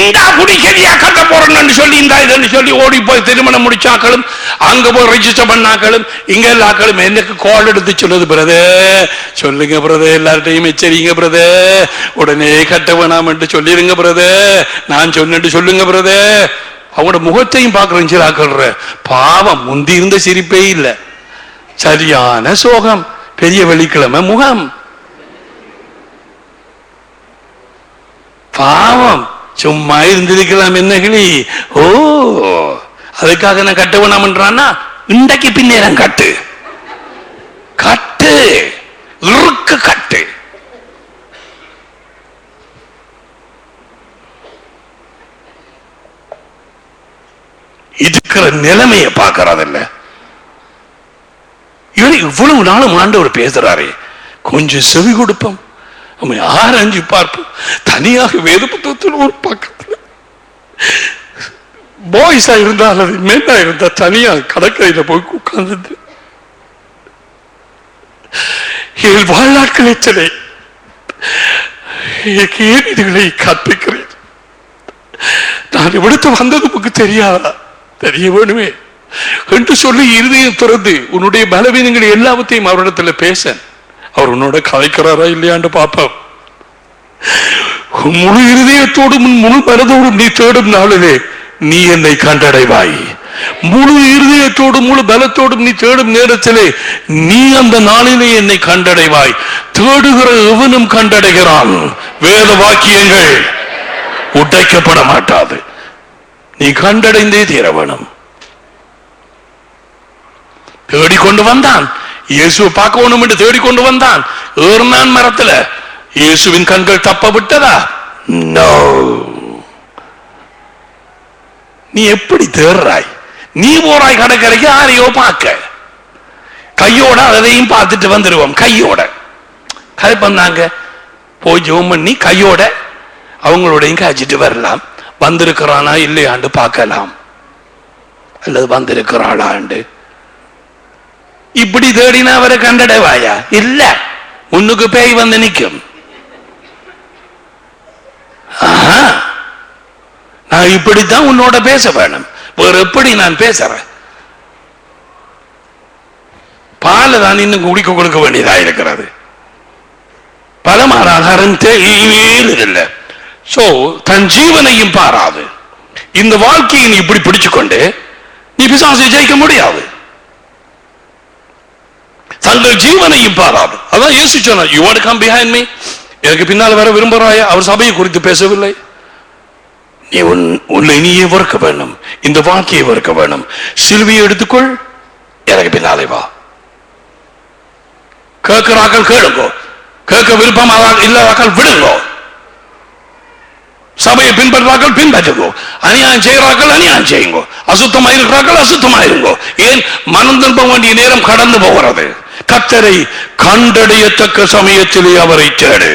இந்த குடிக்கறியா கட்ட போறேன்னு சொல்லி இந்த இதுன்னு சொல்லி ஓடி போய் திருமணம் முடிச்சாக்களும் அங்க போய் ரெஜிஸ்டர் பண்ணாக்களும் இங்க எல்லாக்களும் எனக்கு கால் எடுத்து சொல்லுது பிரதர், சொல்லுங்க பிரதர், எல்லார்ட்டையும் எச்சரிங்க பிரதர், உடனே கட்ட வேணாம் என்று சொல்லிருங்க பிரதர், நான் சொன்னு சொல்லுங்க பிரதர். அவங்களோட முகத்தையும் பார்க்கறேன் சிலாக்கள் பாவம், முந்தி இருந்த சிரிப்பே இல்லை, சரியான சோகம், பெரிய வெள்ளிக்கிழமை முகம், பாவம், சும்மா இருந்திருக்கலாம் என்ன கிளி. ஓ அதுக்காக நான் கட்ட வேணாம்ன்றான்னா இன்றைக்கு பின்னேரம் கட்டு கட்டு இருக்கு கட்டு. இருக்கிற நிலைமையை பார்க்கறதில்ல. இவரு இவ்வளவு நாளும் ஆண்டவர் பேசுறாரே, கொஞ்சம் செவி கொடுப்போம், ஆராய்ஞ்சு பார்ப்போம். தனியாக வேத புத்தகத்தில் ஒரு பக்கத்தில் பாய்ஸா இருந்தா அல்லது மென்னா இருந்தா தனியா கடற்கரையில போய் உட்கார்ந்து என் வாழ்நாட்கள் எச்சனை ஏன் இதுகளை கற்பிக்கிறேன், நான் இவிடுத்து வந்தது உனக்கு தெரியாதா, தெரிய வேணுமே என்று சொல்லி இருதயம் திறந்து உன்னுடைய பலவீனங்களை எல்லாவற்றையும் அவரிடத்துல பேச, அவர் உன்னோட கதைக்கிறாரா இல்லையான்னு பார்ப்போம். முழு இருதயத்தோடும் முழு மனதோடும் நீ தேடும் நாளிலே நீ என்னை கண்டடைவாய். முழு இருதயத்தோடும் முழு பலத்தோடும் நீ தேடும் நேரத்திலே நீ அந்த நாளிலே என்னை கண்டடைவாய். தேடுகிற எவனும் கண்டடைகிறான். வேத வாக்கியங்கள் உடைக்கப்பட மாட்டாது. நீ கண்டடைந்தே தீர வேணும். தேடிக்கொண்டு வந்தான், இயேசுவை பார்க்கணும் என்று தேடிக்கொண்டு வந்தான். ஏர்னான் மரத்துல. இயேசுவின் கண்கள் தப்ப விட்டதா? நோ. நீ எப்படி தேடுறாய்? நீ போறாய் கடற்கரைக்கு, யாரையோ பார்க்க, கையோட அதையும் பார்த்துட்டு வந்துடுவோம். கையோட கதை பண்ணாங்க, போய் ஜெபம் பண்ணி கையோட அவங்களோடையும் காய்ச்சிட்டு வரலாம். வந்திருக்கிறானா இல்லையாண்டு பார்க்கலாம், அல்லது வந்திருக்கிறாளாண்டு. இப்படி தேடினா அவரை கண்டடைவாயா? இல்ல, முன்னுக்கு பேய் வந்து நிற்கும். நான் இப்படித்தான் உன்னோட பேச வேணும், வேற எப்படி நான் பேசுறேன்? பாலை தான் இன்னும் குடிக்க கொடுக்க வேண்டியதா இருக்கிறது. பலமான ஆகாரம் தேவையில்லை. சோ தன் ஜீவனையும் பாராது இந்த வாழ்க்கையை நீ இப்படி பிடிச்சுக்கொண்டு நீ பிசாசை ஜெயிக்க முடியாது. தங்கள் ஜீவனையும் பாராது. அதான் இயேசு சொன்னார், you want to come behind me, எனக்கு பின்னால் வர விரும்புகிறாயா? அவர் சபையை குறித்து பேசவில்லை. நீ உன்னை நீயே வெறுக்க வேண்டும், இந்த வாழ்க்கையை வெறுக்க வேண்டும். சிலுவையை எடுத்துக்கொள், எனக்கு பின்னாலே வா. கேட்கிறார்கள் கேளுங்கோ, கேட்க விருப்பம் இல்லாதாக்கள் விடுங்கோ. சபையை பின்பற்றார்கள் பின்பற்றுங்கோ, அநியாயம் செய்கிறார்கள் அநியாயம் செய்யுங்கோ, அசுத்தமா இருக்கிறார்கள் அசுத்தமா இருங்கோ. ஏன் மனம் திரும்ப வேண்டிய நேரம் கடந்து போகிறது. கர்த்தரை கண்டடையத்தக்க சமயத்திலே அவரை தேடு.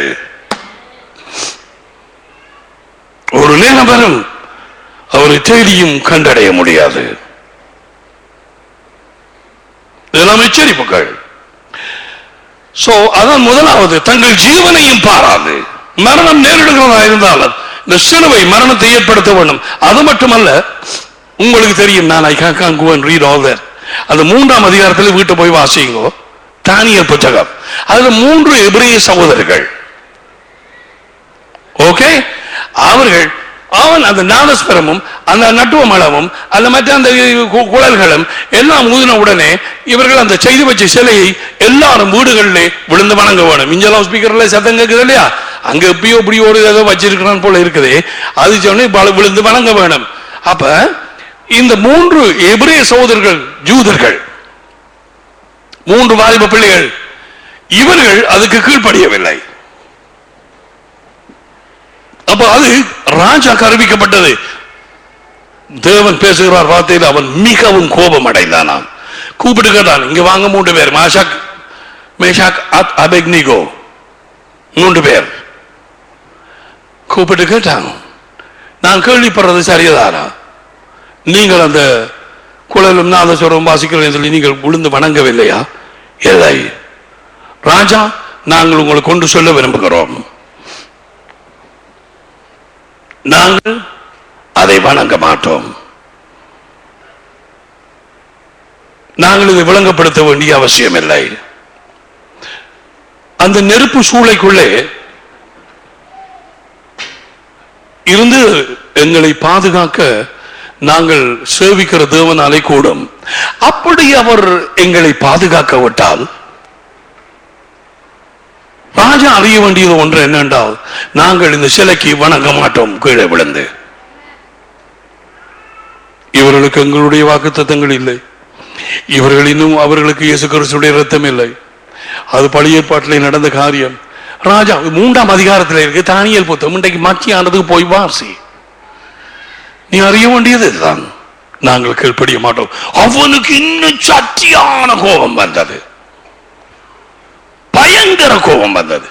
ஒரு நேரம் வரும் அவரை தேடியும் கண்டடைய முடியாது. இதெல்லாம் எச்சரிப்புகள். சோ அதான் முதலாவது, தங்கள் ஜீவனையும் பாராது. மரணம் நேரிடுகிறதா இருந்தாலும் இந்த சிலுவை மரணத்தை ஏற்படுத்த வேண்டும். அது மட்டுமல்ல, உங்களுக்கு தெரியும், நான் I can't go and read all that. அது 3ஆம் அதிகாரத்தில் வீட்டை போய் வாசிங்கோ, தானியேல் புத்தகம். அதுல 3 எபிரேய சகோதரர்கள். ஓகே, அவர்கள் அவன் அந்த நாதஸ்வரமும் அந்த நட்டுவ மளமும் அந்த மற்ற அந்த குழல்களும் எல்லாம் ஊதின உடனே இவர்கள் அந்த செய்து வச்ச சிலையை எல்லாரும் வீடுகளிலே விழுந்து வணங்க வேணும். இஞ்சலாம் ஸ்பீக்கர்ல சத்தம் கேட்குது இல்லையா, அங்க எப்பயோ இப்படி ஒரு ஏதோ வச்சிருக்கிறான் போல இருக்குது, அது சொன்ன விழுந்து வணங்க வேணும். அப்ப இந்த 3 எபிரேய சகோதரர்கள் ஜூதர்கள், 3 வாலிப பிள்ளைகள், இவர்கள் அதுக்கு கீழ்ப்படியவில்லை. அப்ப அது ராஜாக்கு அறிவிக்கப்பட்டது. தேவன் பேசுகிறார் வார்த்தையில் அவன் மிகவும் கோபம் அடைந்தான். கூப்பிட்டு கேட்டான், இங்க வாங்க 3 பேர், மாஷாக் மேஷாக் அபெத்நேகோ 3 பேர் கூப்பிட்டு கேட்டான், நான் கேள்விப்படுறது சரியதானா? நீங்கள் அந்த குழலும் நாதஸ்வரம் வாசிக்கிறேன் சொல்லி நீங்கள் விழுந்து வணங்கவில்லையா? இல்லை ராஜா, நாங்கள் உங்களை கொண்டு சொல்ல விரும்புகிறோம். நாங்கள் அதை வணங்க மாட்டோம். நாங்கள் இதை விளங்கப்படுத்த வேண்டிய அவசியம் இல்லை. அந்த நெருப்பு சூளைக்குள்ளே இருந்து எங்களை பாதுகாக்க நாங்கள் சேவிக்கிற தேவனாலே கூடும். அப்படி அவர் எங்களை பாதுகாக்க விட்டால் ராஜா அறிய வேண்டியது ஒன்று என்னென்றால், நாங்கள் இந்த சிலைக்கு வணங்க மாட்டோம். கீழே விழுந்து இவர்களுக்கு எங்களுடைய வாக்குத்தத்தங்கள் இல்லை, இவர்கள் இன்னும் அவர்களுக்கு இயேசு கிறிஸ்துடைய இரத்தம் இல்லை. அது பழைய ஏற்பாட்டிலே நடந்த காரியம். ராஜா 3ஆம் அதிகாரத்தில் இருக்கு. தானியேல் புத்தகம் இன்றைக்கு மத்தியானதுக்கு போய் வாசி. நீ அறிய வேண்டியது இதுதான். நாங்கள் கீழ்ப்படிய மாட்டோம். அவனுக்கு இன்னும் சட்டியான கோபம் வந்தது, பயங்கர கோபம் வந்தது.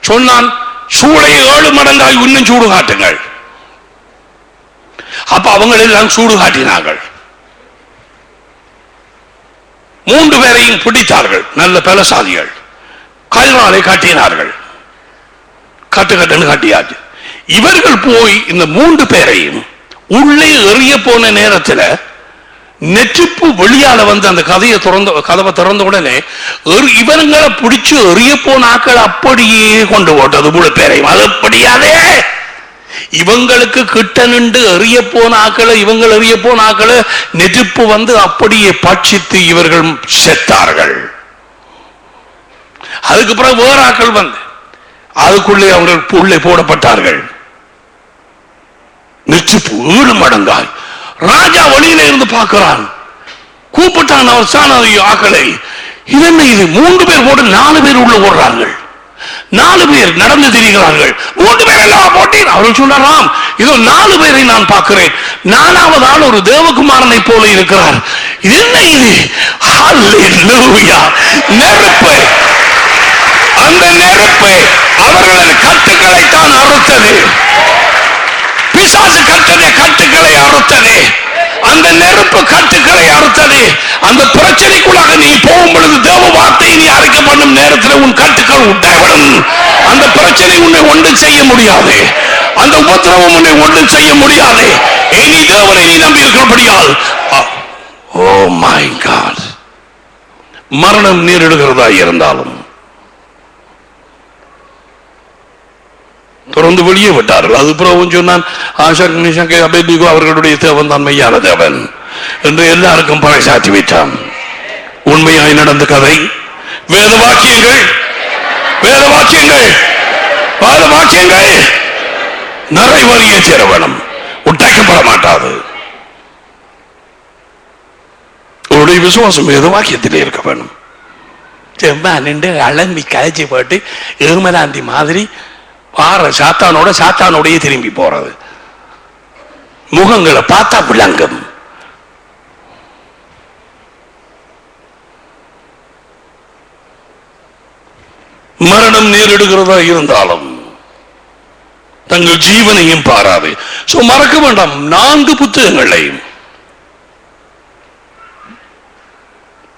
சொன்னான், சூளை 7 மடங்காய் இன்னும் சூடு காட்டுங்கள். அப்ப அவங்க எல்லாம் சூடு காட்டினார்கள். 3 பேரையும் பிடித்தார்கள். நல்ல பலசாலிகள். கல்வாலை காட்டினார்கள். கட்டுன்னு காட்டியாச்சு. இவர்கள் போய் இந்த 3 பேரையும் உள்ளே எறிய போன நேரத்தில் நெற்றிப்பு வெளியால வந்து அந்த கதவை திறந்த உடனே இவங்களை பிடிச்சு எறிய போன ஆக்கள் அப்படியே கொண்டு போட்டது 3 பேரையும். அது அப்படியாவே இவங்களுக்கு கிட்ட நின்று எறிய போன ஆக்களை, இவங்கள் எறிய போன ஆக்களை நெருப்பு வந்து அப்படியே பட்சித்து இவர்கள் செத்தார்கள். அதுக்கு பிறகு வேற ஆக்கள் வந்து அதுக்குள்ளே அவர்கள் உள்ளே போடப்பட்டார்கள். நெருப்பு 7 மடங்காய். ராஜா வழியில இருந்து பார்க்கிறான். கூப்பிட்டான் அவர் சாணி ஆக்களை. இது என்ன இது? 3 பேர் போட்டு 4 பேர் உள்ள ஓடுறார்கள். 4 பேர் நடந்து திரிகிறார்கள். 3 பேர் எல்லாம் போட்டேன். அவர்கள் சொன்னாராம், இதோ 4 பேரை நான் பார்க்கிறேன். 4வது ஆள் ஒரு தேவகுமாரனை போல இருக்கிறார். இது என்ன இது? ஹல்லேலூயா! நெருப்பு. அந்த நெருப்பு அவர்களது கட்டுக்களை தான் அறுத்தது. பிசாசு கட்டுக்களை அறுத்தது. அந்த நெருப்பு கட்டுக்களை அறுத்தது. அந்த பிரச்சனைக்குள்ளாக நீ போகும் பொழுது தேவ வார்த்தையை நீ அறிக்கை பண்ணும் நேரத்தில் உன் கட்டுக்கள் உடைபடும். அந்த பிரச்சனை உன்னை ஒன்றும் செய்ய முடியாது. அந்த உபத்திரவம் உன்னை ஒன்றும் செய்ய முடியாது. நீ தேவனை நீ நம்பி இருக்கிறபடியால். Oh my god! மரணம் நேரிடுகிறதா இருந்தாலும் தொடர்ந்து வெளியே விட்டார்கள். அது பிறகு சொன்னான், அவர்களுடைய தேவன் தான் மெய்யான தேவன் என்று எல்லாருக்கும் பறைசாற்றி வைத்தான். உண்மையாய் நடந்த கதை. வேத வாக்கியங்கள் நிறைவேறிய சேர வேணும். உட்டாக்கப்பட மாட்டாது. உங்களுடைய விசுவாசம் வேத வாக்கியத்திலே இருக்க வேணும். நின்று அலம்பி கதைச்சி போட்டு ஏமலாந்தி மாதிரி பாற சாத்தானோடைய திரும்பி போறது. முகங்களை பார்த்தா விளங்கும். மரணம் நேரிடுகிறதா இருந்தாலும் தங்கள் ஜீவனையும் பாராது. மறக்க வேண்டாம், 4 புத்தகங்களையும்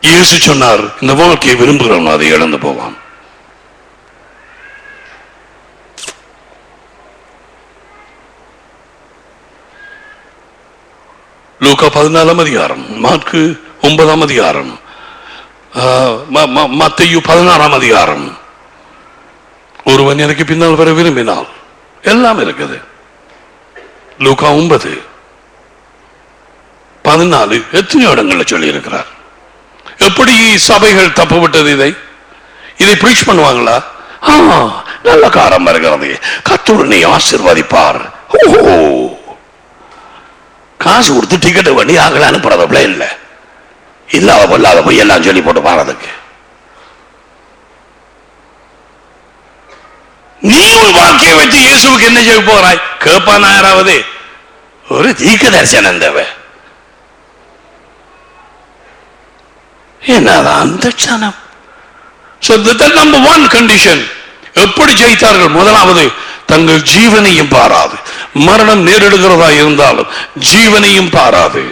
இயேசு சொன்னார், இந்த வாழ்க்கையை விரும்புகிறவன் அதை இழந்து போவான். லூக்கா 14ஆம் அதிகாரம், மாற்கு 9ஆம் அதிகாரம், மத்தேயு 16ஆம் அதிகாரம். ஒருவன் எனக்கு பின்னால் வர விரும்பினால் எல்லாம் இருக்குது. லூக்கா 9:14 எத்தனை இடங்கள்ல சொல்லி இருக்கிறார். எப்படி சபைகள் தப்பு விட்டது? இதை பிரீச் பண்ணுவாங்களா? நல்ல காரம் வருகிறது, கர்த்தர் ஆசீர்வதிப்பார். காசு கொடுத்து டிக்கெட் பண்ணி ஆகல அனுப்புறத பிளேன்ல இல்லாத பொல்லாத போய் எல்லாம் சொல்லி போட்டு பாறதுக்கு. நீ உன் வாழ்க்கையை வச்சு இயேசுக்கு என்ன செய்ய போறாய்? கேட்பான் யாராவது? ஒரு தீர்க்க தரிசனம் தேவை. என்னதான் அந்த சனம்? Number 1 condition. எப்படி ஜெயித்தார்கள்? முதலாவது, தங்கள் ஜீவனையும் பாராது. மரணம் நேரிடுகிறதா இருந்தாலும் ஜீவனையும் பாராது.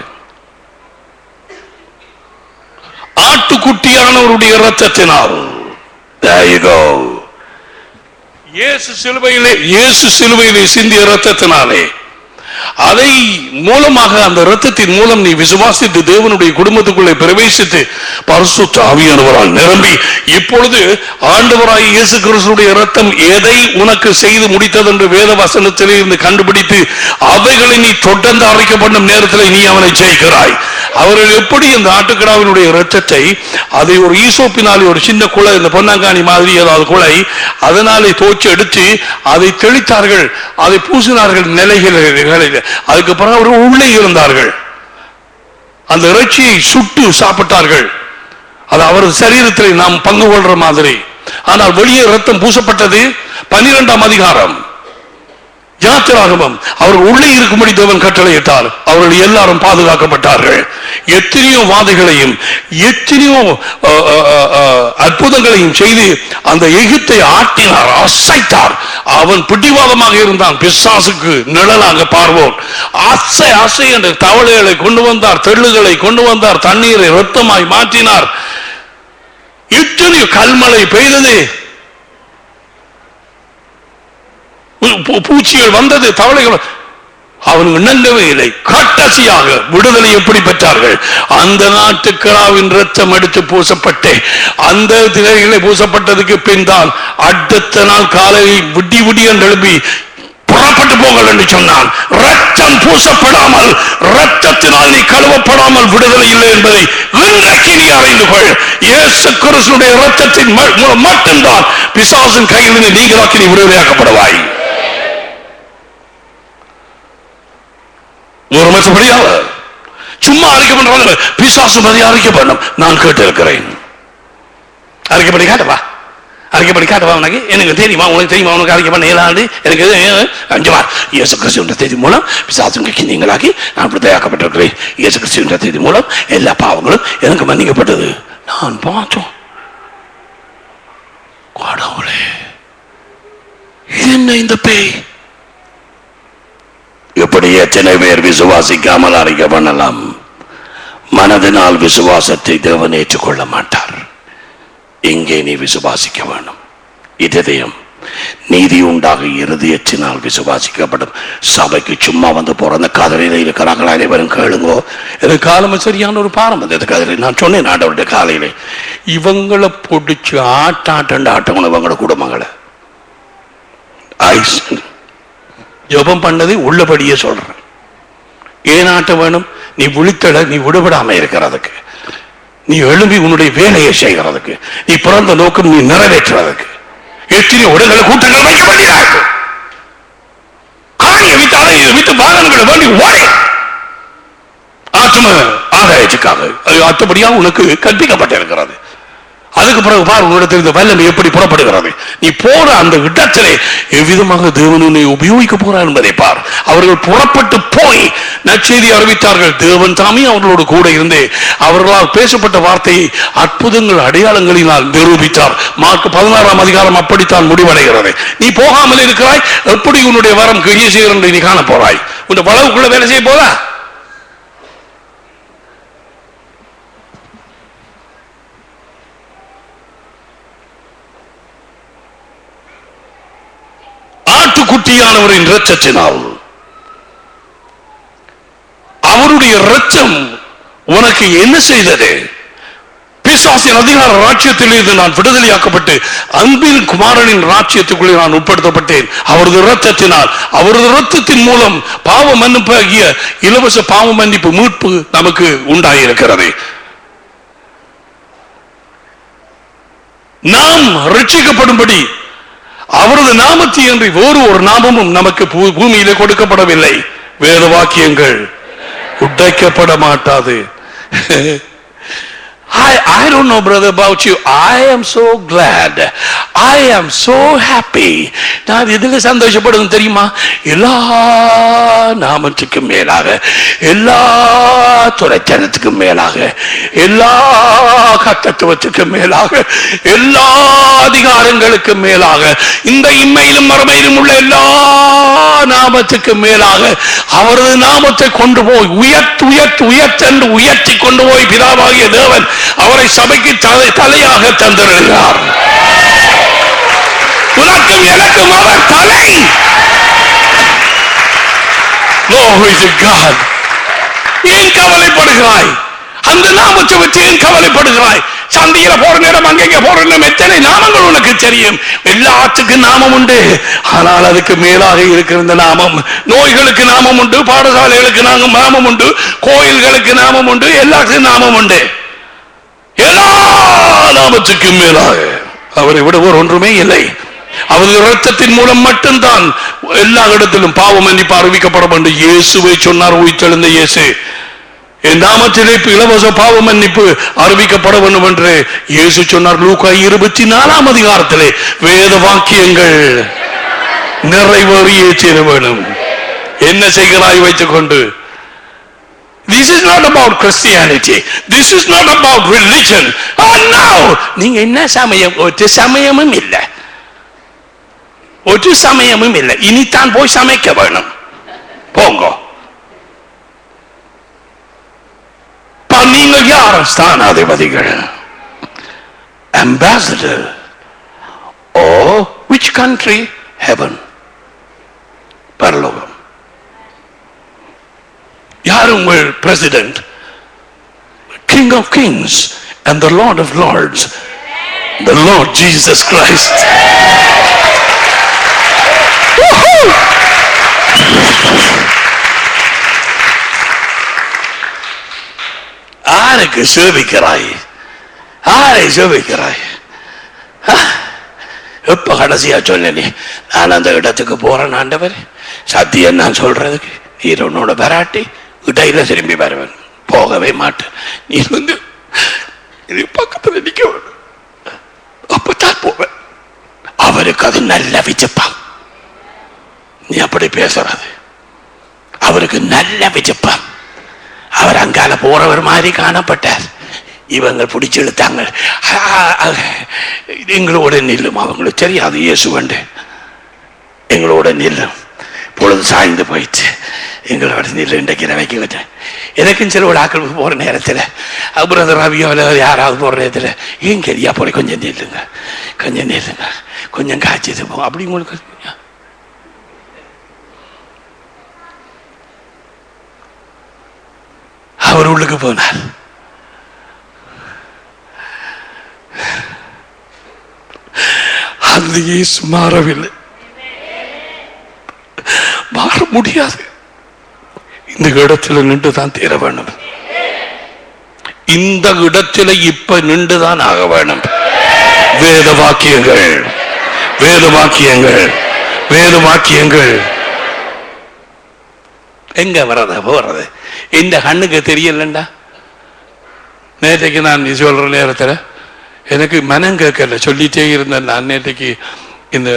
ஆட்டுக்குட்டியானவருடைய இரத்தத்தினால் இயேசு சிலுவையிலே சிந்திய இரத்தத்தினாலே அதை மூலமாக அந்த இரத்தத்தின் மூலம் நீ விசுவாசித்து தேவனுடைய குடும்பத்துக்குள்ளே பிரவேசித்து பரிசுத்த ஆவியானவரால் நிரம்பி இப்பொழுது ஆண்டவராய் இயேசு கிறிஸ்துடைய இரத்தம் எதை உனக்கு செய்து முடித்தது என்று வேத வசனத்திலே இருந்து கண்டுபிடித்து அவைகளை நீ தொடர்ந்து அரைக்கப்படும் நேரத்தில் நீ அவனை ஜெயிக்கிறாய். அவர்கள் எப்படி இந்த ஆட்டுக்கடாவினுடைய இரத்தத்தை அதை ஒரு ஈசோப்பினாலே ஒரு சின்ன குலை, இந்த பொன்னாங்கானி மாதிரி ஏதாவது குலை, அதனாலே தோச்சு எடுத்து அதை தெளித்தார்கள், அதை பூசினார்கள் நிலைகளில். அதுக்கு பிறகு அவர்கள் உள்ளே இருந்தார்கள், அந்த இறைச்சியை சுட்டு சாப்பிட்டார்கள். அது அவரது சரீரத்தில் நாம் பங்கு கொள்ற மாதிரி. ஆனால் வெளியே ரத்தம் பூசப்பட்டது. 12ஆம் அதிகாரம் யாத்திராகமம். அவர்கள் உள்ளே இருக்கும்படி தேவன் கட்டளையிட்டார். அவர்கள் எல்லாரும் பாதுகாக்கப்பட்டார்கள். எத்தனையோ வாதைகளையும் எத்தனையோ அற்புதங்களையும் செய்து அந்த எகிப்தை ஆட்டினார், அசைத்தார். அவன் பிடிவாதமாக இருந்தான், பிசாசுக்கு நிழலாக பார்வோன். அசை அசை என்ற தவளைகளை கொண்டு வந்தார், தெள்ளுகளை கொண்டு வந்தார், தண்ணீரை இரத்தமாய் மாற்றினார். எத்தனையோ கல்மழை பெய்தது, பூச்சிகள் வந்தது, தவளைகள். அவனுக்கு நங்கவே இல்லை. கட்டசியாக விடுதலை எப்படி பெற்றார்கள்? அந்த நாட்டுக்கடாவின் ரத்தம் எடுத்து பூசப்பட்டு அந்த திரைகளை பூசப்பட்டதுக்கு பின் தான் அடுத்த நாள் காலையில் விடி விடி என்று எழுப்பி புறப்பட்டு போங்கள் என்று சொன்னான். ரத்தம் பூசப்படாமல், ரத்தத்தினால் நீ கழுவப்படாமல் விடுதலை இல்லை என்பதை இன்றைக்கு நீ அறிந்து கொள். இயேசு கிறிஸ்துவின் ரத்தத்தின் மூலம் மட்டும்தான் பிசாசின் கையிலிருந்து நீங்களாக்கி நீ விடுதலையாக்கப்படுவாய். ஒரு மற்றபடியாக சும்மா அறிக்கை பண்றாங்க, பிசாசு மதிய அறிக்கை பண்ணும். நான் கேட்டு இருக்கிறேன். அறிக்கை பண்ணி காட்டவா, அறிக்கை பண்ணி காட்டவா. உனக்கு எனக்கு தெரியுமா, உனக்கு தெரியுமா, உனக்கு அறிக்கை பண்ண இயலாது. எனக்கு அஞ்சுவார். இயேசு கிறிஸ்துவின் தேதி மூலம் பிசாசுக்கு நீங்களாக்கி நான் விடுதலையாக்கப்பட்டிருக்கிறேன். இயேசு கிறிஸ்துவின் தேதி மூலம் எல்லா பாவங்களும் எனக்கு மன்னிக்கப்பட்டது. நான் பார்த்தோம், கடவுளே என்ன இந்த பேய்? எப்படி எத்தனை பேர் விசுவாசிக்காமல் அறிக்கை பண்ணலாம்? மனதினால் விசுவாசத்தை தேவன் ஏற்றுக்கொள்ள மாட்டார். இங்கே நீ விசுவாசிக்க வேண்டும். இதயம் நீதி உண்டாக இருதயத்தினால் விசுவாசிக்கப்படும். சபைக்கு சும்மா வந்து பிறந்த கதிரையில் இருக்கிறாங்களா அனைவரும் கேளுங்கோ. எனக்கு காலம் சரியான ஒரு பாரம் வந்தது. கதிரை நான் சொன்னேன் ஆண்டவருடைய காலையில இவங்களை பிடிச்சு ஆட்டாண்டு ஆட்டவங்க இவங்களோட குடும்பங்களை ஜபம் பண்ணது உள்ளபடியே சொல்றேன். ஏன் ஆட்ட வேணும்? நீ விழித்தட, நீ விடுபடாம இருக்கிறதுக்கு, நீ எழும்பி உன்னுடைய வேலையை செய்கிறதுக்கு, நீ பிறந்த நோக்கம் நீ நிறைவேற்றுறதுக்கு. எத்தனை உடல்களை கூட்டங்கள் வைக்க வேண்டியதாக காணியை வித்து அதை வித்து வாகனங்களை வேண்டி ஓடி ஆத்ம ஆதாயத்துக்காக அத்தபடியாக உனக்கு கற்பிக்கப்பட்டிருக்கிறது. அதுக்கு பிறகு பார் உன்னிடத்தில் இந்த வல்லமை எப்படி புறப்படுகிறது. நீ போற அந்த இடத்திலே எவ்விதமாக தேவன் உன்னை உபயோகிக்க போறார் என்பதை பார். அவர்கள் புறப்பட்டு போய் நற்செய்தி அறிவித்தார்கள். தேவன் தாமே அவர்களோடு கூட இருந்து அவர்களால் பேசப்பட்ட வார்த்தையை அற்புதங்கள் அடையாளங்களினால் நிரூபித்தார். மார்க் 16ஆம் அதிகாரம் அப்படித்தான் முடிவடைகிறது. நீ போகாமல் இருக்கிறாய், எப்படி உன்னுடைய வரம் கிரியை செய்கிற நீ காண போறாய். உன் வளவுக்குள்ள வேலை செய்ய போதா? ஆட்டுக்குட்டியானவரின் இரத்தத்தினால், அவருடைய இரத்தம் உனக்கு என்ன செய்தது? பிசாசின் அதிகார ராஜ்யத்தில் இருந்து நான் விடுதலையாக்கப்பட்டு அன்பின் குமாரனின் ராஜ்யத்துக்குள்ளே நான் உட்படுத்தப்பட்டேன். அவரது இரத்தத்தினால், அவரது இரத்தத்தின் மூலம் பாவ மன்னிப்பு ஆகிய இலவச பாவ மன்னிப்பு மீட்பு நமக்கு உண்டாயிருக்கிறது. நாம் ரட்சிக்கப்படும்படி அவரது நாமத்தை என்று வேறு ஒரு நாமமும் நமக்கு பூமியிலே கொடுக்கப்படவில்லை. வேத வாக்கியங்கள் உடைக்கப்பட மாட்டாது. I don't know, brother, about you. I am so glad. I am so happy. நான் எதில சந்தோஷப்படுவேன் தெரியுமா? எல்லா நாமத்துக்கும் மேலாக, எல்லா துரைத்தனத்துக்கும் மேலாக, எல்லா கர்த்தத்துவத்துக்கும் மேலாக, எல்லா அதிகாரங்களுக்கும் மேலாக, இந்த இம்மையிலும் மறுமையிலும் உள்ள எல்லா நாமத்துக்கும் மேலாக அவரது நாமத்தை கொண்டு போய் உயர்த்தென்று உயர்த்தி கொண்டு போய் பிதாவாகிய தேவன் அவரை சபைக்கு தலையாக தந்திருக்கிறார். உனக்கும் எனக்கும் அவர் தலை. Glory to God. ஏன் கவலைப்படுகிறாய்? அந்த நாமத்தை வச்சு ஏன் கவலைப்படுகிறாய்? சந்தையில போற நேரம், அங்கே போற நேரம், எத்தனை நாமங்கள் உனக்கு தெரியும். எல்லாத்துக்கும் நாமம் உண்டு. ஆனால் அதுக்கு மேலாக இருக்கிற இந்த நாமம், நோய்களுக்கு நாமம் உண்டு, பாடசாலைகளுக்கு நாமம் உண்டு, கோயில்களுக்கு நாமம் உண்டு, எல்லாத்துக்கும் நாமம் உண்டு. எல்லா நாமத்துக்கும் மேலாக அவரை விட ஒரு ஒன்றுமே இல்லை. அவரது இரத்தத்தின் மூலம் மட்டும்தான் எல்லா இடத்திலும் பாவ மன்னிப்பு அறிவிக்கப்படும் என்று இயேசுவை சொன்னார். உயிர்த்தெழுந்த இயேசு, என் நாமத்திலே இலவச பாவ மன்னிப்பு அறிவிக்கப்பட வேண்டும் என்று இயேசு சொன்னார். லூக்கா 24 அதிகாரத்திலே வேத வாக்கியங்கள் நிறைவேறியே சேர வேண்டும். என்ன செய்கிறாய் வைத்துக் கொண்டு? This is not about Christianity. This is not about religion. Oh no! நீங்க என்ன சமயம்? ஒரு சமயமும் இல்லை, ஒரு சமயமும் இல்லை. இனித்தான் போய் சமைக்க வேணும். போங்க. நீங்கள் யார்? ஸ்தானாதிபதிகள், ambassador. Oh, which country? Heaven. பரலோகம். யார் உங்கள் president? King of kings and the Lord of lords, the Lord Jesus Christ. ஆருக்கு சேவிக்கிறாய்? ஆரை சேவிக்கிறாய்? எப்ப கடைசியா சொன்ன நீ, நான் அந்த இடத்துக்கு போறேன் ஆண்டவர், சத்தியம் நான் சொல்றதுக்கு நீர் உன்னோட பராட்டி இடையில திரும்பி வருவேன், போகவே மாட்டேன். நீ வந்து இது பக்கத்துல நிக்க வேணும், அப்பதான் போவேன். அவருக்கு அது நல்ல விஜப்பான். நீ அப்படி பேசுறது, அவருக்கு நல்ல விஜப்பான். அவர் அங்கால போறவர் மாதிரி காணப்பட்டார். இவங்க பிடிச்சு இழுத்தாங்க. எங்களோட நில்லும், அவங்களுக்கு தெரியாது இயேசு வந்து எங்களோட நில்லும். பொழுது சாய்ந்து போயிடுச்சு, எங்களோட நில்லு இன்றைக்கு வைக்க வச்சேன். எனக்கும் சில ஆக்களுக்கு போற நேரத்தில், அப்புறம் ரவியோட யாராவது போற நேரத்தில், ஏன் கரியா போற, கொஞ்சம் நில்லுங்க, கொஞ்சம் நில்லுங்க, கொஞ்சம் காய்ச்சது போகும் அப்படி உங்களுக்கு. அவர் உள்ளுக்கு போனார். அந்த இயேசு மாறவில்லை, மாற முடியாது. இந்த இடத்துல நின்றுதான் தீர வேணும். இந்த இடத்துல இப்ப நின்றுதான் ஆக வேணும். வேத வாக்கியங்கள், வேத வாக்கியங்கள், வேத வாக்கியங்கள் எங்க வர்றத போறது இந்த கண்ணுக்கு தெரியலண்டா. நேற்றைக்கு நான் சொல்ற நேரத்தில் எனக்கு மனம் கேட்கல, சொல்லிட்டே இருந்தேன். நான் நேற்றைக்கு இந்த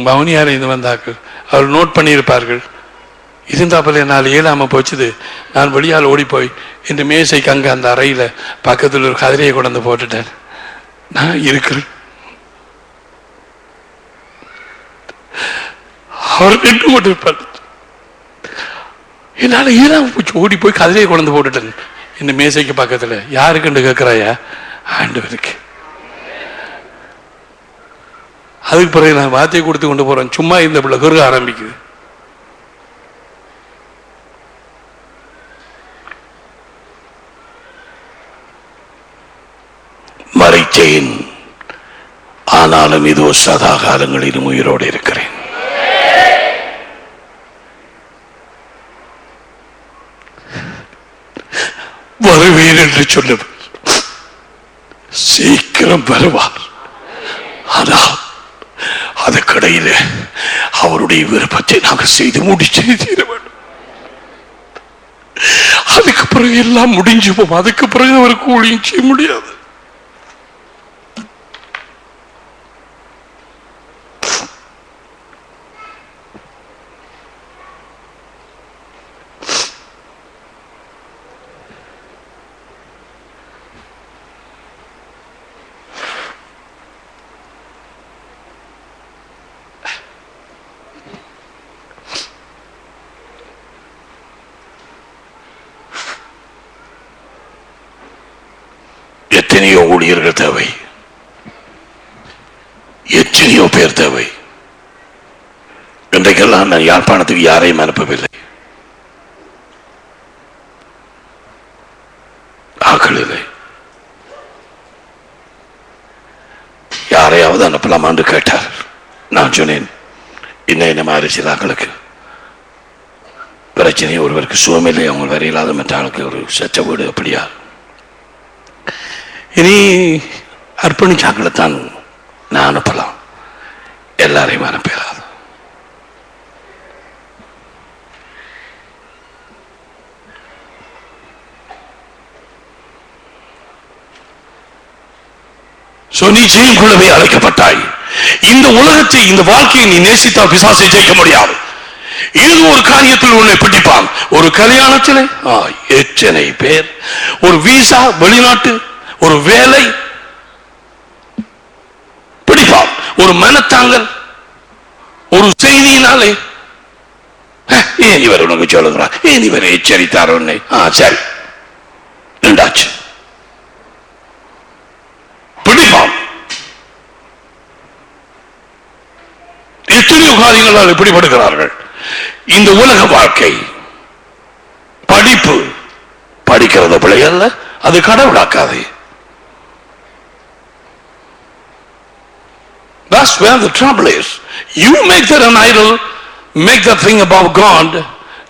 பவனியாரை இது வந்தாக்கு அவர் நோட் பண்ணியிருப்பார்கள். இருந்தாப்பல என்னால் இயலாம போச்சுது. நான் வெளியால் ஓடி போய் இந்த மேசைக்கு அங்கே அந்த அறையில் பக்கத்தில் ஒரு கதிரையை கொண்டு போட்டுட்டேன். நான் இருக்கிறேன். அவர் நின்று கொண்டு இருப்பார். என்னால் ஈராம போச்சு, ஓடி போய் கதிரையை கொண்டு போட்டுட்டேன் இந்த மேசைக்கு பக்கத்தில். யாருக்குன்னு கேட்கிறாயா? ஆண்டவருக்கு. அதுக்கு பிறகு நான் வார்த்தையை கொடுத்து கொண்டு போறேன். சும்மா இந்த பிள்ளை கருக ஆரம்பிக்குது. மறைச்சேன், ஆனாலும் இதோ சதா காலங்களிலும் உயிரோடு இருக்கிறேன். வருவேன் என்று சொல்லுவார், சீக்கிரம் வருவார். ஆனால் அதுக்கிடையில அவருடைய விருப்பத்தை நாங்கள் செய்து முடிச்சு தீர வேண்டும். அதுக்கு பிறகு எல்லாம் முடிஞ்சு போவோம். அதுக்கு பிறகு அவருக்கு ஊழியம் செய்ய முடியாது. எத்தனையோ ஊழியர்கள் தேவை, எத்தனையோ பேர் தேவை. இன்றைக்கெல்லாம் நான் யாழ்ப்பாணத்துக்கு யாரையும் அனுப்பவில்லை. சுகமா என்று கேட்டார். நான் சொன்னேன், இன்ன மாதிரி சில ஆக்களுக்கு பிரச்சனை, ஒருவருக்கு சுகமில்லை, அவங்க வர இல்லாத மற்ற ஆளுக்கு ஒரு செச்ச வீடு அப்படியா. இனி அர்ப்பணிச்சாக்களைத்தான் நான் அனுப்பலாம், எல்லாரையும் அனுப்பலாது. நீ ஜெயம் கொள்ளவே அழைக்கப்பட்டாய். இந்த உலகத்தை, இந்த வாழ்க்கையை நீ நேசித்தால் பிசாசை ஜெயிக்க முடியாது. இது ஒரு காரியத்தில் உன்னை பிடிப்பான். ஒரு கல்யாணத்தில் எத்தனை பேர், ஒரு வீசா, வெளிநாட்டு ஒரு வேலை பிடிப்பான், ஒரு மனத்தாங்கல், ஒரு செய்தியினாலே ஏன் இவர் உனக்கு சொல்லுகிறார், ஏன் இவர் எச்சரித்தார் உன்னை, சரி ரெண்டாச்சு பிடிப்பான். எத்தனையோ காரியங்களால் எப்படிப்படுகிறார்கள். இந்த உலக வாழ்க்கை, படிப்பு, படிக்கிறது பிள்ளை அல்ல, அது கடவுளாக்காது. That's where the trouble is. You make that an idol, make that thing above God,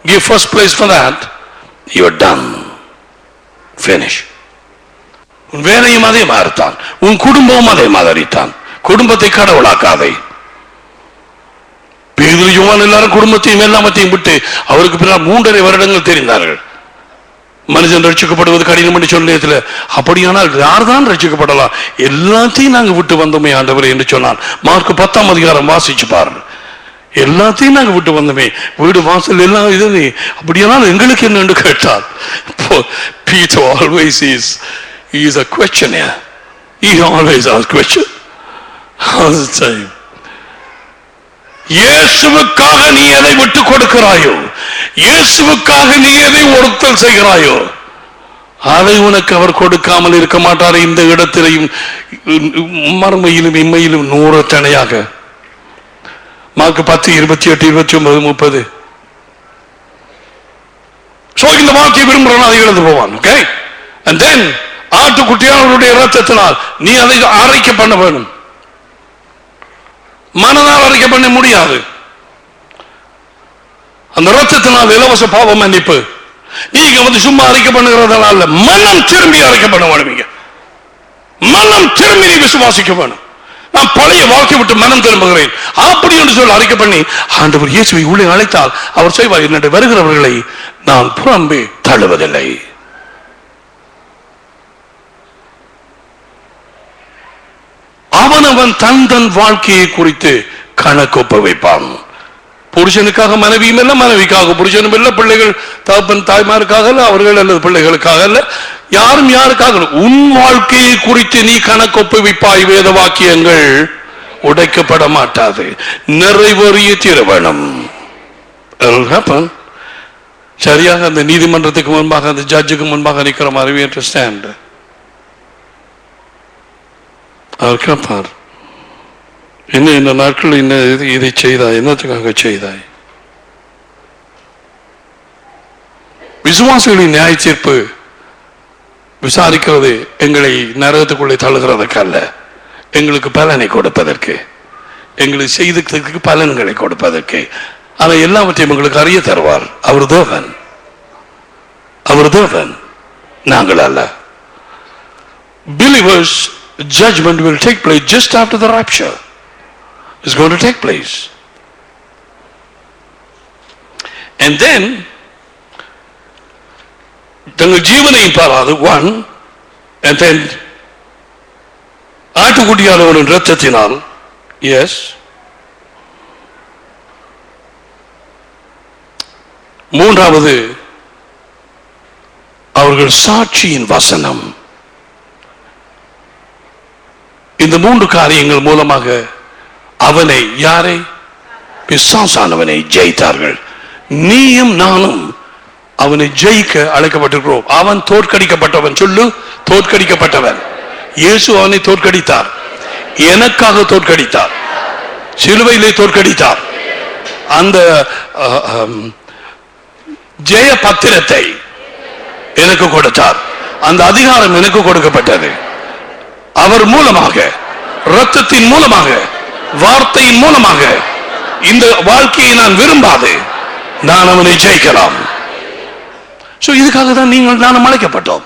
give first place for that, you're done. Finish. உன் வேலையும் அதே மாதிரித்தான், உன் குடும்பமும் அதே மாதிரித்தான். குடும்பத்தை கடவுளாக்காதே. பேதுரு யோவான் எல்லாரும் குடும்பத்தையும் எல்லாமத்தையும் விட்டு அவருக்கு பின்னால் 3.5 வருடங்கள் தெரிந்தார்கள். மனிதன் ரட்சிக்கப்படுவது கடினம் என்று சொன்னதில், அப்படியானால் யார்தான் ரட்சிக்கப்படலாம், எல்லாத்தையும் நாங்கள் விட்டு வந்தோமே ஆண்டவரே என்று சொன்னான். மார்க் 10ஆம் அதிகாரம் வாசிச்சு பாருங்க. எல்லாத்தையும் நாங்கள் விட்டு வந்தோமே, வீடு வாசல் எல்லாம் இது, அப்படியானால் எங்களுக்கு என்ன என்று கேட்டார். Peter always is a questioner. He always asks question all the time. இயேசுவுக்காக நீ எதை விட்டு கொடுக்கிறாயோ, இயேசுவுக்காக நீ எதை ஒருத்தல் செய்கிறாயோ, அதை உனக்கு அவர் கொடுக்காமல் இருக்க மாட்டார். இந்த இடத்திலையும் மறுமையிலும் இம்மையிலும் 100 தனையாக. மார்க் 10, 28, 29, 30. இந்த வாழ்க்கையை விரும்புகிறான், அதை இழந்து போவான். ஓகே, and then ஆட்டுக்குட்டியானவருடைய இரத்தத்தினால் நீ அதை அரைக்க பண்ண வேணும். மனதால் அரைக்க பண்ண முடியாது. அந்த இரத்தத்தினால் இலவச பாவ மன்னிப்பு. நீங்க வந்து சும்மா அரைக்க பண்ணுகிறதுனால மனம் திரும்பி அரைக்க பண்ண வேணும். மனம் திரும்பி நீ விசுவாசிக்க வேணும். நான் பழைய வாழ்க்கை விட்டு மனம் திரும்புகிறேன் அப்படி என்று சொல்லி அரைக்க பண்ணி ஆண்டவர் இயேசுவை உள்ளே அழைத்தால் அவர் செய்வார். என்னுடைய வருகிறவர்களை நான் புறம்பே தள்ளுவதில்லை. அவனவன் தன் வாழ்க்கையை குறித்து கணக்கொப்ப வைப்பான். புருஷனுக்காக மனைவியும் இல்ல, மனைவிக்காக புருஷனும் இல்ல, பிள்ளைகள் தகப்பன் தாய்மாருக்காக அல்ல, அவர்கள் அல்லது பிள்ளைகளுக்காக அல்ல, யாரும் யாருக்காக. உன் வாழ்க்கையை குறித்து நீ கணக்கொப்ப வைப்பாய். வேத வாக்கியங்கள் உடைக்கப்பட மாட்டாது, நிறைவேறிய தீர வேணும். சரியாக அந்த நீதிமன்றத்துக்கு முன்பாக, அந்த ஜட்ஜுக்கு முன்பாக நிற்கிற மாதிரி ஸ்டாண்ட் அவர் கேட்பார், என்ன இந்த நாட்கள் என்ன இதை செய்தாய், என்னத்துக்காக செய்தாய்? விசுவாசிகளின் நியாய தீர்ப்பு விசாரிக்கிறது எங்களை நரகத்துக்குள்ளே தள்ளுகிறதுக்கு அல்ல, எங்களுக்கு பலனை கொடுப்பதற்கு, எங்களுக்கு செய்ததுக்கு பலன்களை கொடுப்பதற்கு. ஆனால் எல்லாவற்றையும் உங்களுக்கு அறிய தருவார். அவர் தேவன், அவர் தேவன், நாங்கள் அல்ல. Believers, judgment will take place just after the rapture. It's going to take place. And then தங்கள் ஜீவனையும் பாராது, one, and then ஆட்டுக்குட்டியானவரின் இரத்தத்தினால், எஸ், மூன்றாவது அவர்கள் சாட்சியின் வசனம். இந்த 3 காரியங்கள் மூலமாக அவனை, யாரை? பிசாசானவனை ஜெயித்தார்கள். நீயும் நானும் அவனை ஜெயிக்க அழைக்கப்பட்டிருக்கிறோம். அவன் தோற்கடிக்கப்பட்டவன். சொல்லு, தோற்கடிக்கப்பட்டவன். இயேசு அவனை தோற்கடித்தார், எனக்காக தோற்கடித்தார், சிலுவையிலே தோற்கடித்தார். அந்த ஜெய பத்திரத்தை எனக்கு கொடுத்தார். அந்த அதிகாரம் எனக்கு கொடுக்கப்பட்டது. அவர் மூலமாக, இரத்தத்தின் மூலமாக வார்த்தையின் மூலமாக இந்த வாழ்க்கையை நான் விரும்பாது, நான் அவனை ஜெயிக்கலாம். இதுக்காக தான் நீங்கள் நானும் அழைக்கப்பட்டோம்.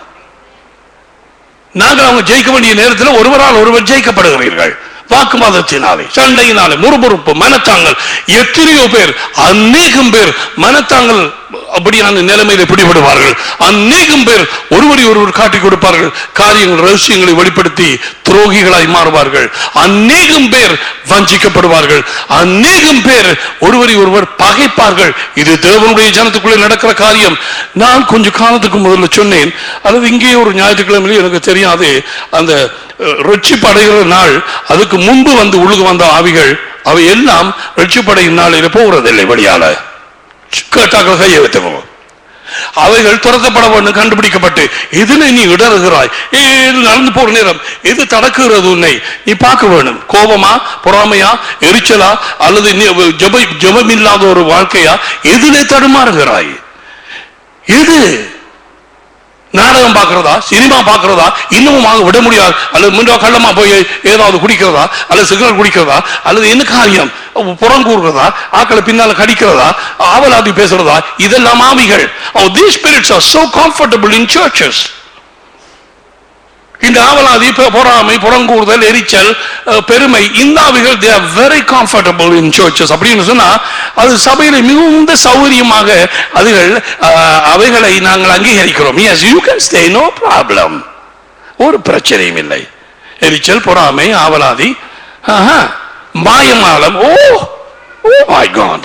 நாங்கள் அவங்க ஜெயிக்க வேண்டிய நேரத்தில் ஒருவரால் ஒருவர் ஜெயிக்கப்படுகிறீர்கள். வாக்குவாதத்தினாலே, சண்டையினாலே, முறுமுறுப்பு, மனத்தாங்கள். எத்தனையோ பேர், அநேகம் பேர் மனத்தாங்கள் அப்படியான நிலைமையில பிடிபடுவார்கள். அநேகம் பேர் ஒருவரை ஒருவர் காட்டிக் கொடுப்பார்கள். காரியங்கள் ரகசியங்களை வெளிப்படுத்தி துரோகிகளாய் மாறுவார்கள். அநேகம் பேர் வஞ்சிக்கப்படுவார்கள். அநேகம் பேர் ஒருவரை ஒருவர் பகைப்பார்கள். இது தேவனுடைய ஜனத்துக்குள்ளே நடக்கிற காரியம். நான் கொஞ்ச காலத்துக்கு முதல்ல சொன்னேன், அல்லது இங்கே ஒரு ஞாயிற்றுக்கிழமையில எனக்கு தெரியாது, அந்த ரட்சிப்படைகிற நாள், அதுக்கு முன்பு வந்து உழுகு வந்த ஆவிகள் அவை எல்லாம் ரட்சிப்படையின் நாளில் போகிறதில்லை. வழியால கேட்டாக்கள் கையை வைத்தவங்க அவைகள் துரத்தப்பட வேண்டும். கண்டுபிடிக்கப்பட்டு இதுல நீ இடறுகிறாய், நடந்து போற நேரம் எது தடக்குகிறது உன்னை நீ பார்க்க வேணும். கோபமா, பொறாமையா, எரிச்சலா, அல்லது ஜெபம் இல்லாத ஒரு வாழ்க்கையா, எதிலே தடுமாறுகிறாய்? எது நாடகம் பார்க்கிறதா, சினிமா பார்க்கிறதா, இன்னமும் விட முடியாது, அல்லது முன்னோ கள்ளமா போய் ஏதாவது குடிக்கிறதா, அல்லது சிகரெட் குடிக்கிறதா, அல்லது என்ன காரியம், புறம் கூறுகிறதா, ஆக்களை பின்னால கடிக்கிறதா, ஆவலாதி பேசுறதா, இதெல்லாம் ஆவிகள். These spirits are so comfortable in churches. இந்த ஆவலாதி, பொறாமை, புறங்கூறுதல், எரிச்சல், பெருமை, இந்த ஆவிகள் they are very comfortable in churches. அப்படின்னு சொன்னா அது சபையில மிகுந்த சௌகரியமாக அவைகளை நாங்கள் அங்கீகரிக்கிறோம். Yes, you can stay, no problem. ஒரு பிரச்சனையும் இல்லை. எரிச்சல், பொறாமை, ஆவலாதி, மாயமாலம், oh my God,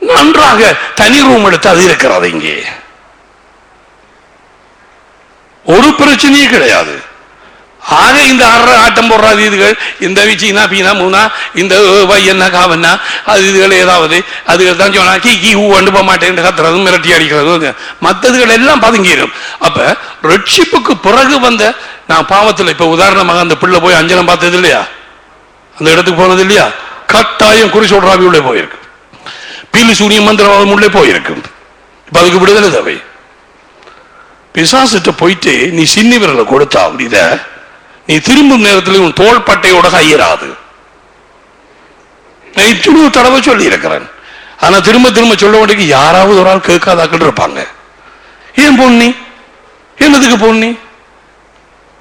நன்றாக தனி ரூம் எடுத்து அது இருக்கிறது. இங்கே ஒரு பிரச்சனையே கிடையாது. ஆக இந்த ஆட்டம் போடுறாது இதுகள், இந்த வீச்சினா பீனா மூனா, இந்த என்ன காவன்னா அது இதுகள் ஏதாவது அதுகள் தான் சொன்னா கீ ஊ வண்டு போக மாட்டேன் கத்துறது, மிரட்டி அடிக்கிறது, மற்றதுகள் எல்லாம் பதுங்கிடும். அப்ப ரட்சிப்புக்கு பிறகு வந்த நான் பாவத்தில், இப்ப உதாரணமாக அந்த பிள்ளை போய் அஞ்சனம் பார்த்தது இல்லையா, அந்த இடத்துக்கு போனது இல்லையா, கட்டாயம் குறி சொல்றாவி உள்ளே போயிருக்கு, பீலி சூரிய மந்திரவாதம் உள்ளே போயிருக்கு. இப்ப அதுக்கு விடுதலை தேவை. பிசாசிட்ட போயிட்டு நீ சின்னி விரலை கொடுத்தா இத நீ திரும்பும் நேரத்தில் உன் தோள் பட்டையோட கையிறாது. நான் இத்தனை தடவை சொல்லி இருக்கிறேன். ஆனா திரும்ப திரும்ப சொல்ல வேண்டிய யாராவது ஒரு ஆள் கேட்காதாக்கள் இருப்பாங்க. ஏன் பொண்ணி, என்னதுக்கு பொண்ணி,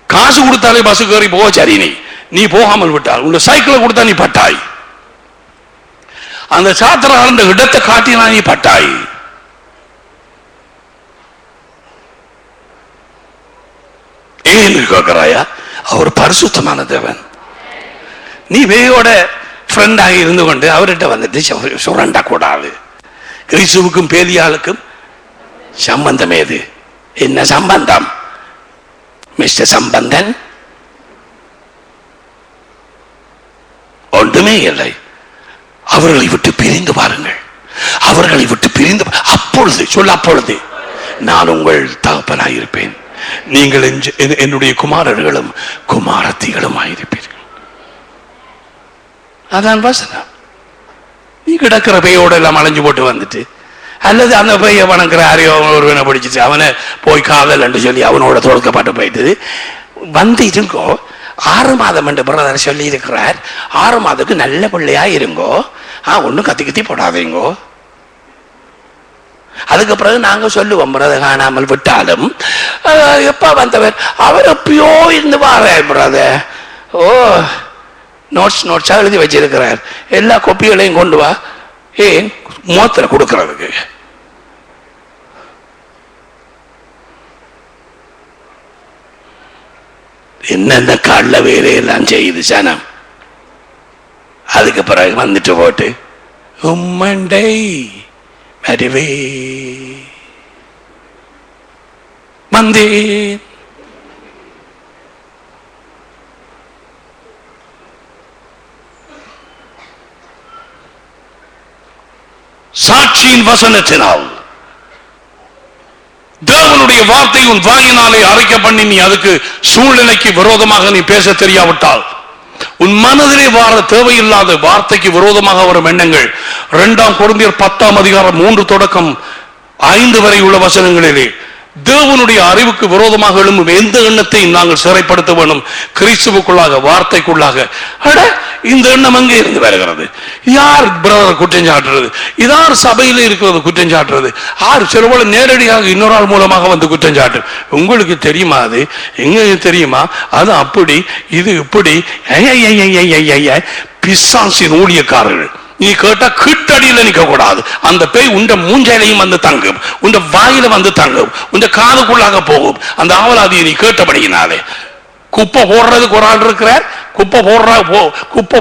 காசு கொடுத்தாலே பஸ் ஏறி போக, சரி நீ போகாமல் விட்டால், உன் சைக்கிளை கொடுத்தா நீ பட்டாய், அந்த சாத்திர அந்த இடத்தை காட்டினா நீ பட்டாய். ஏன் கேட்கிறாயா? அவர் பரிசுத்தமான தேவன். நீ வேயோட ஃப்ரெண்டாக இருந்து கொண்டு அவர்கிட்ட வந்துட்டு சுரண்டா கூடாது. கிறிஸ்துவுக்கும் பேலியாளுக்கும் சம்பந்தம் ஏது? என்ன சம்பந்தம் மிஸ்டர் சம்பந்தன்? ஒன்றுமே இல்லை. அவர்களை விட்டு பிரிந்து பாருங்கள், அவர்களை விட்டு பிரிந்து, அப்பொழுது சொல்ல, அப்பொழுது நான் உங்கள் தகப்பனாயிருப்பேன், நீங்கள் என்னுடைய குமாரர்களும் குமாரத்திகளும் ஆயிருப்பீர்கள். அதான் வசனம். நீ கிடக்கிற பையோட எல்லாம் அலைஞ்சு போட்டு வந்துட்டு, அல்லது அந்த பைய வணங்குற யாரையோ ஒருவனை பிடிச்சிட்டு அவனை போய் காதல் என்று சொல்லி அவனோட தொடுக்கப்பட்டு போயிட்டு வந்து இருங்கோ. 6 மாதம் என்று பிரதர் சொல்லி இருக்கிறார். 6 மாதத்துக்கு நல்ல பிள்ளையா இருங்கோ, ஒன்னும் கத்தி கத்தி போடாதீங்கோ. அதுக்கு பிறகு நாங்க சொல்லுவோம், பிரதர் காணாமல் விட்டாலும் எப்ப வந்தவர் அவர் எப்பயோ இருந்து வாரார் பிரதர். ஓ, நோட்ஸா எழுதி வச்சிருக்கிறார், எல்லா கோப்பிகளையும் கொண்டு வா. ஏன் மோத்திர கொடுக்கறதுக்கு? என்னென்ன கள்ள வேலையெல்லாம் செய்யுது சனம். அதுக்கு பிறகு வந்துட்டு போட்டு உம்மண்டை மருவே வந்தேன். சாட்சியின் வசனத்தினால் தேவனுடைய வார்த்தை உன் வாயினாலே அரைக்க பண்ணி நீ அதுக்கு சூழ்நிலைக்கு விரோதமாக நீ பேச தெரியாவிட்டால், உன் மனதிலே வார தேவையில்லாத வார்த்தைக்கு விரோதமாக வரும் எண்ணங்கள் 2 கொரிந்தியர் 10 அதிகாரம் 3 தொடக்கம் 5 வரை உள்ள வசனங்களிலே தேவனுடைய அறிவுக்கு விரோதமாக எழும்பும் எந்த எண்ணத்தையும் நாங்கள் சிறைப்படுத்த வேண்டும். கிறிஸ்துவுக்குள்ளாக, வார்த்தைக்குள்ளாக. அட, இந்த எண்ணம் எங்கே இருந்து வருகிறது? யார் பிரதர் குற்றம் சாட்டுறது? யார் சபையில் இருக்கிறது குற்றம் சாட்டுறது? யார் சிலவோடு நேரடியாக இன்னொரு ஆள் மூலமாக வந்து குற்றம் சாட்டு? உங்களுக்கு தெரியுமா? அது எங்க தெரியுமா? அது அப்படி, இது இப்படி. பிசாசின் ஊழியக்காரர்கள். நீ கேட்டா கிட்டடியில நிக்க கூடாது. அந்த பேய் உண்ட மூஞ்சையிலையும் வந்து தங்கும், உண்ட வாயில வந்து தங்கும், உண்ட காதுக்குள்ளாக போகும். அந்த ஆவலாதியை நீ கேட்டபடியினாலே. குப்பை போடுறதுக்கு ஒரு ஆள் இருக்கிறார். குப்பை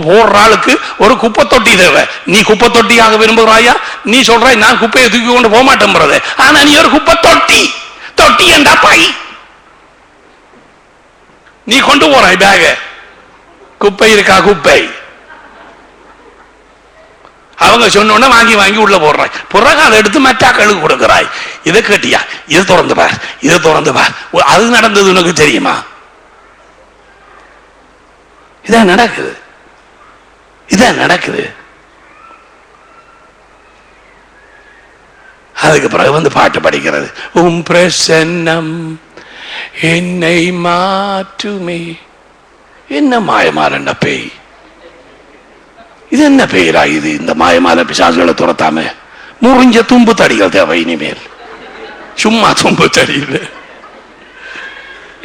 போடுற ஆளுக்கு ஒரு குப்பை தொட்டி தேவை. நீ குப்பை தொட்டியாக விரும்புகிறாயா? நீ சொல்றாய் நான் குப்பையை தூக்கி கொண்டு போக மாட்டேன். ஆனா நீ ஒரு குப்பை தொட்டி. தொட்டி என்றா பாய். நீ கொண்டு போறாய் பேக. குப்பை இருக்கா? குப்பை அவங்க சொன்ன வாங்கி வாங்கி உள்ள போடுறாய். பிறகு அதை எடுத்து மറ്റാக்களுக்கு கொடுக்கிறாய். இதை கேட்டியா? இதை திறந்து பார், இதை திறந்து பார். அது நடந்தது உனக்கு தெரியுமா? இதான் நடக்குது, இதான் நடக்குது. அதுக்கு பிறகு வந்து பாட்டு படிக்கிறது. உம் பிரசன்னம் என்னை மாற்றுமே. என்ன மாயமாறண்ட பேய்? இது என்ன பெயரா இது? இந்த மாயமால பிசாசுகளை துரத்தாம முறிஞ்ச தும்பு தடிகள் தேவை இனிமேல். சும்மா தும்பு தடியில்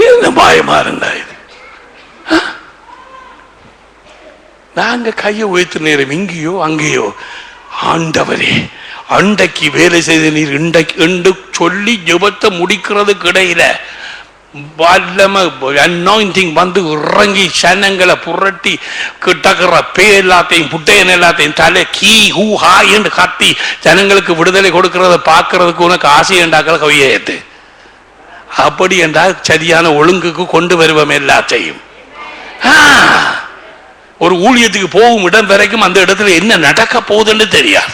என்ன மாயமாறண்டா இது? நாங்க கையை உயர்த்து நேரம் இங்கேயோ அங்கேயோ, ஆண்டவரே அண்டைக்கு வேலை செய்த நீர் இண்டைக்கு சொல்லி ஜெபத்தை முடிக்கிறதுக்கு இடையில அனாயிண்டிங் வந்து இறங்கி சனங்களை புரட்டி கிட்டக்கிற பே எல்லாத்தையும் புட்டையன் எல்லாத்தையும் தலை கீ ஹூ ஹா என்று கத்தி ஜனங்களுக்கு விடுதலை கொடுக்கிறத பார்க்கறதுக்கு உனக்கு ஆசை என்றாக்கிற கவியத்து. அப்படி என்றால் சரியான ஒழுங்குக்கு கொண்டு வருவோம் எல்லாத்தையும். ஒரு ஊழியத்துக்கு போகும் இடம் வரைக்கும் அந்த இடத்துல என்ன நடக்க போகுதுன்னு தெரியாது.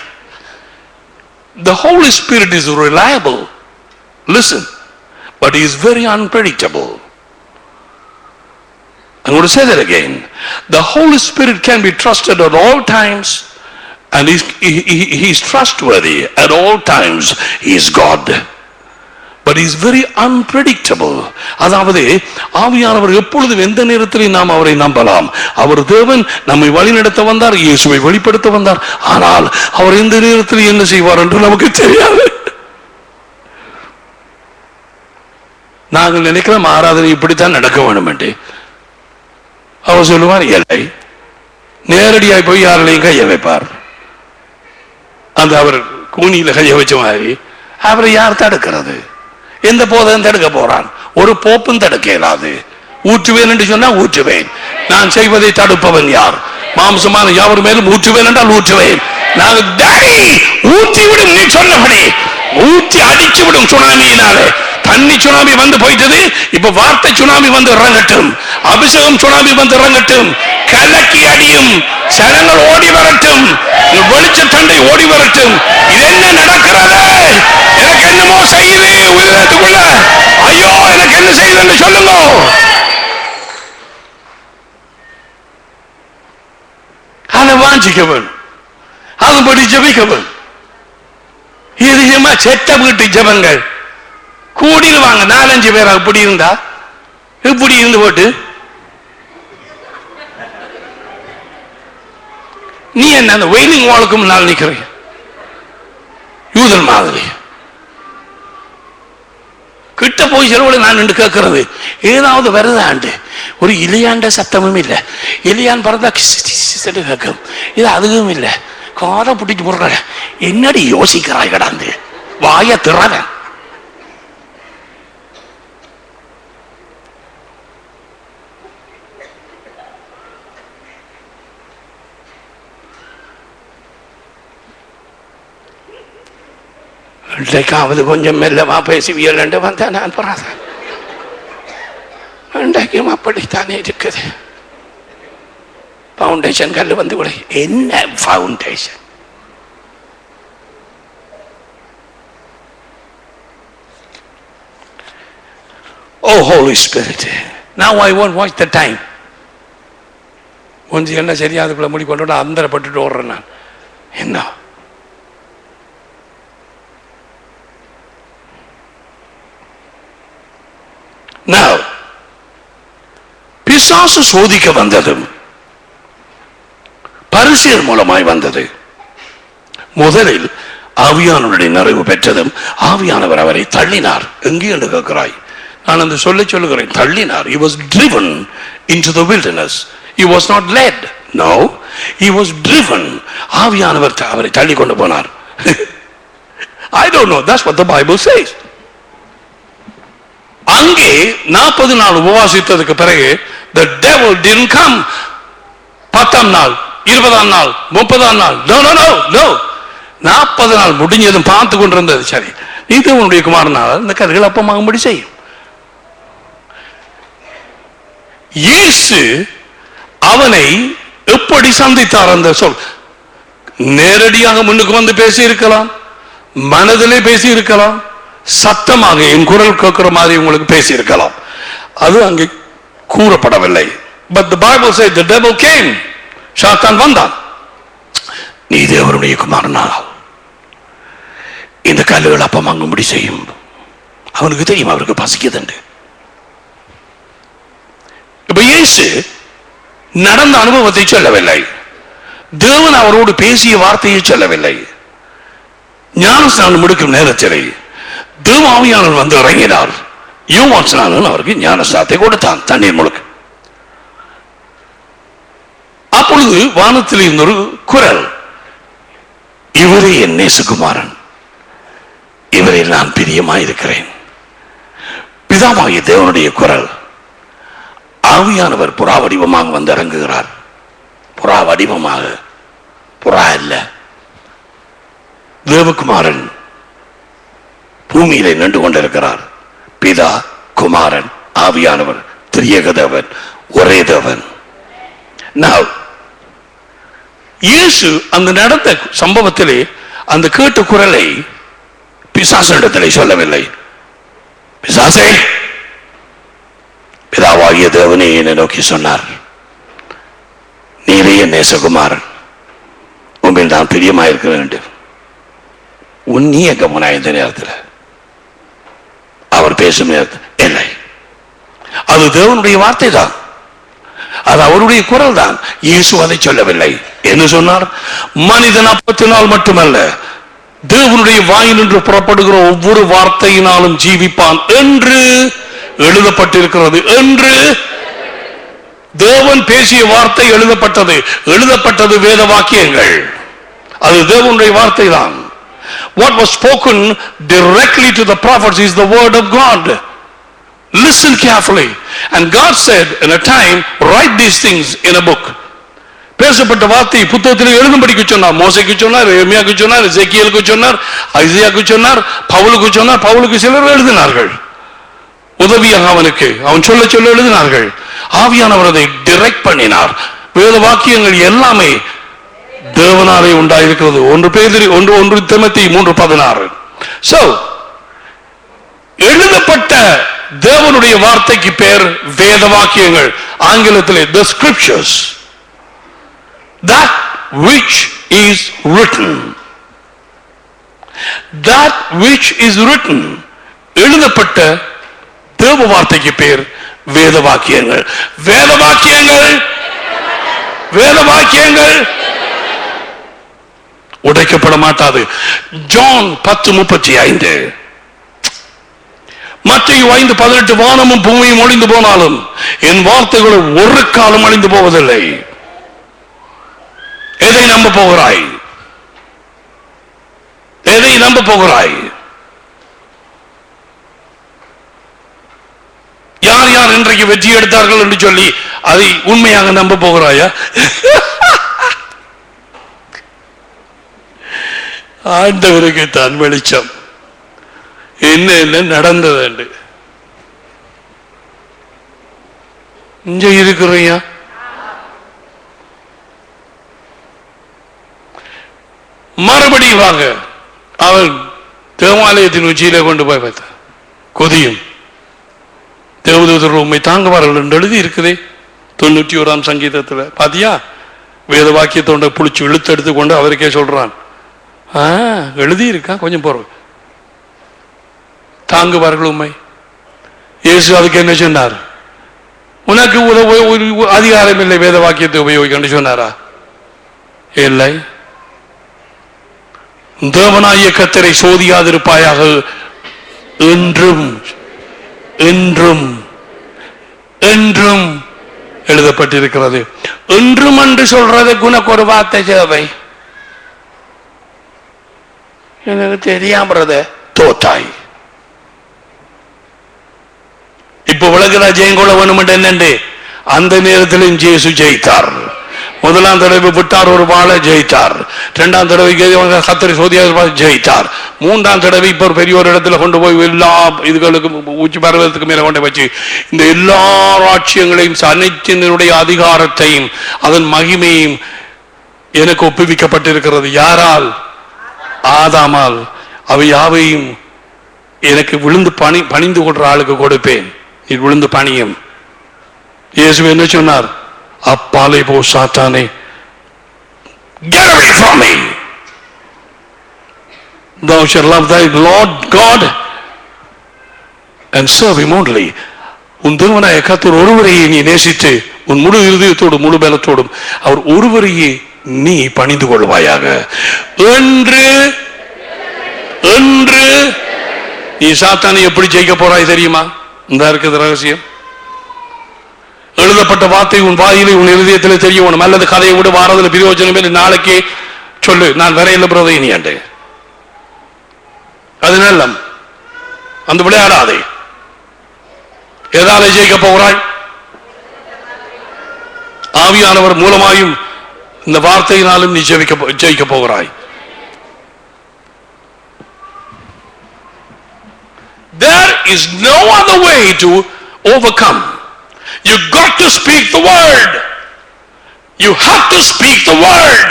The Holy Spirit is reliable. Listen. But he is very unpredictable. I'm going to say that again. The Holy Spirit can be trusted at all times, and he is trustworthy at all times. He is God. But he is very unpredictable. அதாவது ஆவியானவர் எப்பொழுது எந்த நேரத்தில் நாம் அவரை நம்பலாம். அவர் தேவன், நம்மை வழிநடத்த வந்தார், இயேசுவை வெளிப்படுத்த வந்தார். ஆனால் அவர் எந்த நேரத்தில் என்ன செய்வார் என்று நமக்கு தெரியாது. நாங்கள் நினைக்கிறோம் ஆராதனை இப்படித்தான் நடக்க வேண்டும் என்று. அவர் சொல்லுவார் இல்லை, நேரடியாய் போய் யாரையும் கைய வைப்பார். அந்த அவர் கூனியில கைய வச்ச மாதிரி அவரை யார் தடுக்கிறது? எந்த போதும் தடுக்க போறான்? ஒரு போப்பும் தடுக்க இயலாது. ஊற்றுவேன் என்று சொன்னா ஊற்றுவேன். நான் செய்வதை தடுப்பவன் யார்? மாம்சமான யாவர் மேலும் ஊற்றுவேன் என்றால் ஊற்றுவேன். நாங்கள் ஊற்றிவிடும், நீ சொன்னபடி ஊற்றி அடிச்சு விடும். சுனாமியினாலே தண்ணி சுனாமி வந்து போயிட்டது. இப்ப வார்த்தை சுனாமி வந்து இறங்கட்டும், அபிஷேகம் சுனாமி வந்து இறங்கட்டும், கலக்கி அடியும், சனங்கள் ஓடி வரட்டும், வெளிச்ச தண்டை ஓடி வரட்டும். இது என்ன நடக்கிறது? எனக்கு என்னமோ செய்யுது உலகத்துக்குள்ள. ஐயோ, எனக்கு என்ன செய்யுதுன்னு சொல்லுங்க. அதை வாஞ்சிக்கவன், அதுபடி ஜபிக்கவன். இது செத்த வீட்டு ஜபங்கள் கூடிடுவாங்க. 4-5 பேரா இப்படி இருந்தா இப்படி இருந்து போட்டு நீ என்ன அந்த வெயிலிங் வாளுக்கு முன்னால் நிக்கிற யூதன் மாதிரி கிட்ட போய் செலவோட நான் நின்று கேட்கறது ஏதாவது வருதாண்டு. ஒரு இலியாண்ட சத்தமும் இல்லை. இலியான் பறந்தா கேட்கும். இது அதுவும் இல்லை. காதை பிடிச்சு போடுற என்னடி யோசிக்கிறாய் கிடாந்து வாய திறவன். இன்றைக்காவது கொஞ்சம் மெல்லமா பேசுவியல் என்று வந்தா நான் போறாதான். இன்றைக்கும் அப்படித்தானே இருக்குது. ஃபவுண்டேஷன் கல் வந்து கூட என்ன foundation? Oh Holy Spirit, now I won't watch the time. கொஞ்சம் என்ன சரியா அதுக்குள்ள முடி கொண்டு அந்தரப்பட்டுட்டு ஓடுறேன் நான். என்ன Now, பிசாசு சோதிக்க வந்ததும் பரிசேயர் மூலமாய் வந்தது. முதலில் ஆவியானவருடைய நிறைவு பெற்றதும் ஆவியானவர் அவரை தள்ளினார். எங்கே என்று கேட்கிறாய்? நான் அந்த சொல்லுகிறேன், தள்ளினார். He was driven into the wilderness. He was not led. No, he was driven. ஆவியானவர் அவரை தள்ளி கொண்டு போனார். I don't know, that's what the Bible says. அங்கே 40 நாள் உபவாசித்ததுக்கு பிறகு the devil didn't come. 10ஆம் நாள், 20ஆம் நாள், 30ஆம் நாள், no no no no, 40 நாள் முடிஞ்சதும் பார்த்து கொண்டிருந்தது. சரி, நீ தேவனுடைய குமாரனால் இந்த கற்கள் அப்பமாகும்படி செய்யும். இயேசு அவனை எப்படி சந்தித்தார்? அந்த சொல் நேரடியாக முன்னுக்கு வந்து பேசி இருக்கலாம், மனதிலே பேசி இருக்கலாம், சத்தமாக என் குரல் கேட்கிற மாதிரி உங்களுக்கு பேசி இருக்கலாம். அது அங்கே கூறப்படவில்லை. But the Bible said the devil came. சாத்தான் வந்தான். நீ தேவனுடைய குமாரனால் இந்த கல்லுகள் அப்பமாகும்படி செய்யும். அவனுக்கு தெரியும் அவருக்கு பசிக்குதுண்டு. இப்ப இயேசு நடந்த அனுபவத்தை சொல்லவில்லை, தேவன் அவரோடு பேசிய வார்த்தையை சொல்லவில்லை. ஞானஸ்நானம் முடிக்கும் நேரத்தில் தேவ ஆவியானவர் வந்து இறங்கினார். யோவான் ஸ்நானன் அவருக்கு ஞானஸ்நானத்தை கொடுத்தான் தண்ணீர் முழுக்க. அப்பொழுது வானத்தில் இருந்த ஒரு குரல், இவரே என் நேசகுமாரன், இவரில் நான் பிரியமாயிருக்கிறேன். பிதாவாகிய தேவனுடைய குரல். ஆவியானவர் புறா வடிவமாக வந்து இறங்குகிறார். புறா வடிவமாக, புறா அல்ல, தேவகுமாரன் பூமியிலே நின்று கொண்டிருக்கிறார். பிதா, குமாரன், ஆவியானவர், திரியேக தேவன், ஒரே தேவன். இயேசு அந்த நடந்த சம்பவத்திலே அந்த கேட்ட குரலை பிசாசனிடத்திலே சொல்லவில்லை. பிசாசே, பிதாவாகிய தேவனே என்னை நோக்கி சொன்னார், நீரே என் நேசகுமாரன், உண்மையில் நான் பிரியமாயிருக்க வேண்டும். உன் நீ எங்க போனா இந்த நேரத்தில்? அவர் பேசும் நேரத்தில் இல்லை. அது தேவனுடைய வார்த்தை தான், அது அவருடைய குரல் தான். இயேசு அதை சொல்லவில்லை. என்ன சொன்னார்? மனிதன் அப்பத்தினால் மட்டுமல்ல, தேவனுடைய வாயினின்று புறப்படுகிற ஒவ்வொரு வார்த்தையினாலும் ஜீவிப்பான் என்று எழுதப்பட்டிருக்கிறது. என்று தேவன் பேசிய வார்த்தை எழுதப்பட்டது வேத வாக்கியங்கள். அது தேவனுடைய வார்த்தை தான். What was spoken directly to the prophets is the word of God. Listen carefully. And God said in a time, write these things in a book. பேசப்பட்ட வார்த்தை புத்தகத்தில் எழுதும்படிக்கு சொன்னார். மோசேக்கு சொன்னார், எரேமியாவுக்கு சொன்னார், எசேக்கியேலுக்கு சொன்னார், ஐசாயாவுக்கு சொன்னார், பவுலுக்கு சொன்னார். பவுலுக்கு சிலர் எழுதினார்கள் உதவியாக அவனுக்கு. அவன் சொல்ல சொல்ல எழுதினார்கள். ஆவியானவர் அதை டைரக்ட் பண்ணினார். வேத வாக்கியங்கள் எல்லாமே தேவனாலே உண்டாயிருக்கிறது. 1 தீமோத்தேயு 3:16. சோ எழுதப்பட்ட தேவனுடைய வார்த்தைக்கு பேர் வேத வாக்கியங்கள். ஆங்கிலத்திலே the scriptures, that which is written, that which is written. எழுதப்பட்ட தேவ வார்த்தைக்கு பேர் வேத வாக்கியங்கள். வேத வாக்கியங்கள், வேத வாக்கியங்கள் உடைக்கப்பட மாட்டாது. ஜான் 10:35, மத்தேயு 5:18, வானமும் பூமியும் ஒழிந்து போனாலும் என் வார்த்தைகளும் ஒரு காலம் அழிந்து போவதில்லை. எதை நம்ப போகிறாய்? எதை நம்ப போகிறாய்? யார் யார் இன்றைக்கு வெற்றி எடுத்தார்கள் என்று சொல்லி அதை உண்மையாக நம்ப போகிறாயா? ஆண்டவருக்கு தான் வெளிச்சம். என்ன என்ன நடந்தது என்று இங்க இருக்கிறீங்க. மறுபடியும் வாங்க. அவன் தேவாலயத்தின் உச்சியில கொண்டு போய் பார்த்த கொதியும் தேவதூதர் உண்மை தாங்குவார்கள் என்று எழுதி இருக்குதே 91ஆம் சங்கீதத்தில். பாத்தியா? வேத வாக்கியத்தோட புளிச்சு இழுத்து எடுத்துக்கொண்டு அவருக்கே சொல்றான். எழுதி இருக்கா கொஞ்சம் போற தாங்குவார்கள் உண்மை. இயேசு அதுக்கு என்ன சொன்னார்? உனக்கு அதிகாரம் இல்லை வேத வாக்கியத்தை உபயோகிக்க சொன்னாரா? இல்லை. தேவனாகிய கர்த்தரை சோதியாதிருப்பாயாக என்றும் என்றும் என்றும் எழுதப்பட்டிருக்கிறது. என்றும் என்று சொல்றதுக்கு உனக்கு ஒரு வார்த்தை தேவை. எனக்கு தெரியாம தோத்தாய். இப்ப உலக ஜெயங்கொள்ள வேணும் என்னண்டு அந்த நேரத்திலும் ஜேசு ஜெயித்தார். முதலாம் தடவை விட்டார், ஒரு வாழை ஜெயித்தார். இரண்டாம் தடவைக்கு கர்த்தரை சோதியாக ஜெயித்தார். மூன்றாம் தடவை இப்ப பெரிய ஒரு இடத்துல கொண்டு போய் எல்லா இதுகளுக்கும் உச்சி பருவத்துக்கு மேல கொண்டு வச்சு இந்த எல்லா ராட்சியங்களையும் அனைத்தினுடைய அதிகாரத்தையும் அதன் மகிமையும் எனக்கு ஒப்புவிக்கப்பட்டிருக்கிறது. யாரால்? ஆதாமால். அவை யாவையும் எனக்கு விழுந்து பணிந்து கொள்ற ஆளுக்கு கொடுப்பேன். நீ விழுந்து பணியும். இயேசு என்ன சொன்னார்? அப்பாலே போ சாத்தானே, get away from me. Thou shalt love thy Lord God and serve him only. உன் தேவனாகிய கர்த்தர் ஒருவரையே நீ நேசித்து உன் முழு இருதயத்தோடும் முழு பலத்தோடும் அவர் ஒருவரையே நீ பணிந்து கொள்வாயாக என்று என்று நீ சாத்தானை எப்படி ஜெயிக்க போறாய் தெரியுமா? இந்த இருக்குது ரகசியம். எழுதப்பட்ட வார்த்தை உன் வாயிலே உன் இருதயத்தில் தெரியணும். அல்லது கதையை விட வாரதில் பிரயோஜனம் இல்லை, நாளைக்கே சொல்லு நான் வரையில பிரதை நீ அண்டு. அது நல்லம். அந்த விளையாடாதே. எதாலே ஜெயிக்க போகிறாய்? ஆவியானவர் மூலமாயும் இந்த வார்த்தையினாலும் நீ ஜெயிக்க போகிறாய். There is no other way to overcome. You got to speak the word. You have to speak the word.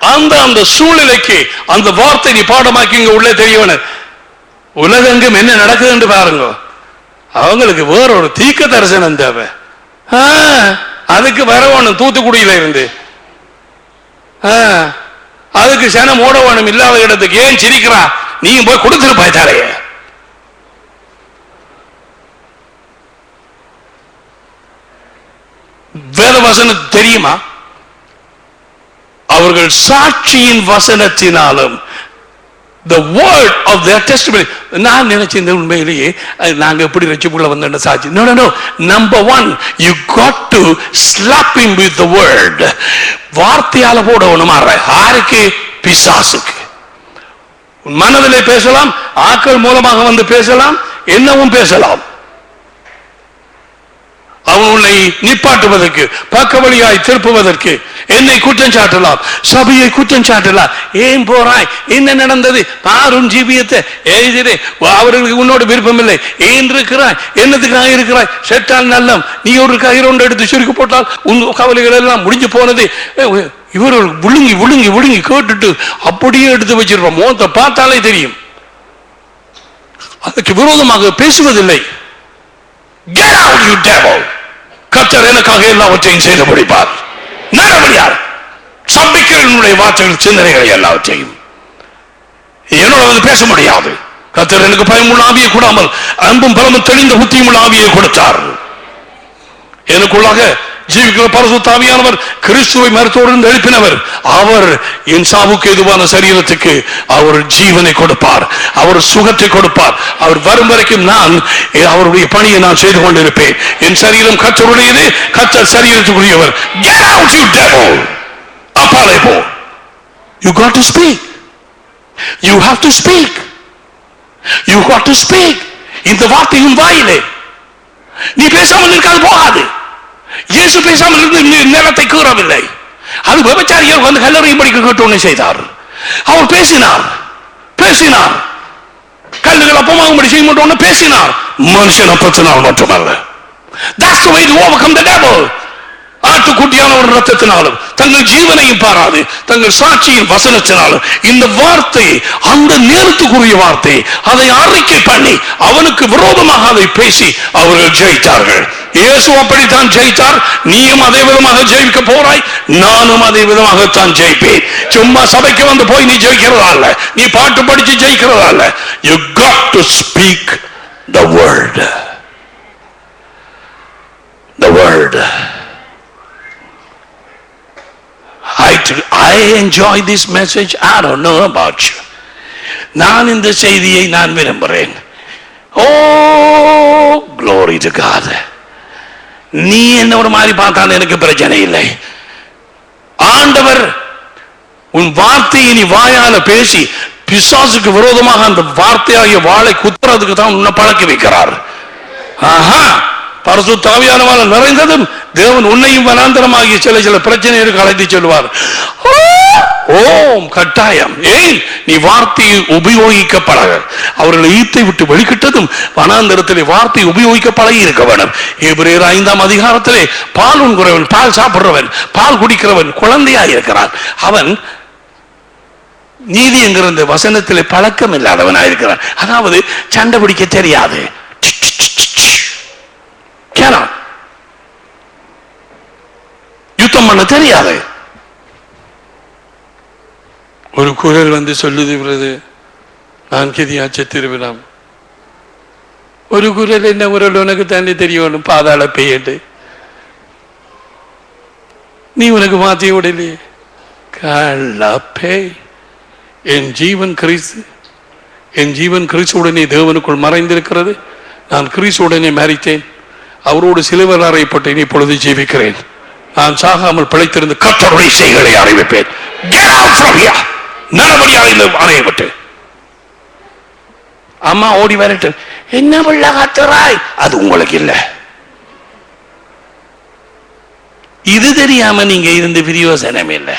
அந்த சூழ்நிலைக்கு அந்த வார்த்தை நீ பாடமாக்கி இங்க உள்ளே தெரியவன உலகெங்கும் என்ன நடக்குது என்று பாருங்க. அவங்களுக்கு வேற ஒரு தீக்க தரிசனம் தேவை. அதுக்கு வரவணும் தூத்துக்குடியில இருந்து, அதுக்கு சனம் ஓடவனும் இல்லாத இடத்துக்கு ஏன் சிரிக்கிறா? நீங்க போய் கொடுத்துருப்பாய் தாரைய. வேத வசனம் தெரியுமா? அவர்கள் சாட்சியின் வசனத்தினாலும் the word of their testimony. நான் நினைச்சேன் உண்மையிலேயே நாங்க எப்படி ரட்சிப்புள்ள வந்த சாட்சி. No no no. Number one, you got to slap him with the word. வார்த்தையால போடணும். யாருக்கு? பிசாசுக்கு. மனதிலே பேசலாம், ஆக்கள் மூலமாக வந்து பேசலாம், என்னவும் பேசலாம். அவன் உன்னை நிப்பாட்டுவதற்கு, பக்க வழியாய் திருப்புவதற்கு என்னை குற்றம் சாட்டலாம், சபையை குற்றம் சாட்டலாம். ஏன் போறாய்? என்ன நடந்தது? பாரும் ஜீவியத்தை எழுதிடு. அவர்களுக்கு உன்னோட விருப்பம் இல்லை. ஏன் இருக்கிறாய்? என்னத்துக்காக இருக்கிறாய்? செட்டால் நல்லம். நீ ஒரு கயிறு எடுத்து சுருக்கி போட்டால் உன் கவலைகள் எல்லாம் முடிஞ்சு போனது. இவர்கள் விழுங்கி விழுங்கி விழுங்கி கேட்டுட்டு அப்படியே எடுத்து வச்சிருப்போம். மோகத்தை பார்த்தாலே தெரியும். அதுக்கு விரோதமாக பேசுவதில்லை. Get out, you devil. கர்த்தர் எனக்காக எல்லாவற்றையும் செய்து முடிப்பார். நடவடியார் சபிக்கிறனுடைய வார்த்தைகள் சிந்தனைகளை எல்லாவற்றையும் என்னோட பேச முடியாது. கர்த்தர் எனக்கு பயமுள்ள ஆவியை கூடாமல் அன்பும் பலமும் தெளிந்த புத்தியுமுள்ள ஆவியை கொடுத்தார். எனக்குள்ளாக ஜீவிக்கிற பரிசுத்த ஆவியானவர் கிறிஸ்துவை மருத்துவருடன் எழுப்பினவர். அவர் என் சாவுக்கு எதுவான சரீரத்துக்கு அவர் ஜீவனை கொடுப்பார், அவர் சுகத்தை கொடுப்பார். அவர் வரும் வரைக்கும் நான் அவருடைய பணியை நான் செய்து கொண்டிருப்பேன். என் சரீரம் கர்த்தருடையது, கர்த்தர் சரீரத்துக்குரியவர். Get out, you devil. அப்பாலே போ. You got to speak. You have to speak. You got to speak. இந்த வார்த்தையும் வாயிலே நீ பேசாமல் இருக்காது போகாது. இயேசு பேசாமல் இருந்து நிலத்தை கூறவில்லை. அது விபச்சாரிகள் வந்து கல்லறை படிக்க கேட்டு செய்தார். அவர் பேசினார் பேசினார். கல்லுகள் அப்பமாகும்படி செய்ய மாட்டோம் பேசினார். மனுஷன் அப்பத்தினால் மட்டுமல்ல. That's the way to overcome the devil. ஆட்டுக்குட்டியான ஒரு ரத்தத்தினாலும் தங்கள் ஜீவனையும் பாராது தங்கள் சாட்சியின் வசனத்தினாலும் இந்த வார்த்தை அந்த நேரத்துக்குரிய வார்த்தை அதை அறிக்கை பண்ணி அவனுக்கு விரோதமாக அதை பேசி அவர்கள் ஜெயித்தார்கள். இயேசு அப்படித்தான் ஜெயித்தார். நீயும் அதே விதமாக ஜெயிக்க போறாய், நானும் அதே விதமாகத்தான் ஜெயிப்பேன். சும்மா சபைக்கு வந்து போய் நீ ஜெயிக்கிறதா இல்ல, நீ பாட்டு படிச்சு ஜெயிக்கிறதா இல்ல. You got to speak the word. word. I enjoy this message. I don't know about you. நான் இந்த செய்தியை நான் விரும்புகிறேன். Oh, glory to God. நீ என்ன ஒரு மாதிரி பார்த்தாலும் எனக்கு பிரச்சனை இல்லை. ஆண்டவர் உன் வார்த்தையை நீ வாயால பேசி பிசாசுக்கு விரோதமாக அந்த வார்த்தையாகிய வாளை குத்துறதுக்கு தான் உன்னை பழக்கி வைக்கிறார். ஆஹா, பரிசுத்த ஆவியானவரால் நிறைந்ததும் தேவன் உன்னையும் வனாந்தரமாகிய சில பிரச்சனைகளுக்கு அழைத்து செல்வார். ஓம் கட்டாயம். ஏன் நீ வார்த்தையை உபயோகிக்க பழக. அவர்களை ஈத்தை விட்டு வெளிக்கிட்டதும் வனாந்தரத்திலே வார்த்தை உபயோகிக்க பழகி இருக்க வேண்டும். எபிரேயர் 5ஆம் அதிகாரத்திலே பால் உண்கிறவன், பால் சாப்பிடுறவன், பால் குடிக்கிறவன் குழந்தையாக இருக்கிறான். அவன் நீதி என்கிற இந்த வசனத்திலே பழக்கம் இல்லாதவனாயிருக்கிறான். அதாவது சண்டை பிடிக்க தெரியாது, யுத்தம் பண்ண தெரியாது. ஒரு குரல் வந்து சொல்லுது, நான் கிதியாச்ச திருவிழாம். ஒரு குரல் என்ன குரல் உனக்கு தானே தெரியும், பாதாள பெய்யட்டு நீ உனக்கு மாத்தி விடலையே. கள்ளப்பே, என் ஜீவன் கிறிஸ்து, என் ஜீவன் கிறிஸ்துவுடனே தேவனுக்குள் மறைந்திருக்கிறது. நான் கிறிஸ்துவுடனே மரித்தேன், அவரோடு சிலுவையில் அறையப்பட்டேன், இப்பொழுது ஜீவிக்கிறேன். நான் சாகாமல் பிழைத்திருந்து கர்த்தருடைய செய்கைகளை அறிவிப்பேன். அறையப்பட்டு அம்மா ஓடி வரட்டு, என்ன பிள்ள கத்துறாய், அது உங்களுக்கு இல்ல. இது தெரியாம நீங்க இருந்து பிரயோசனம் இல்லை.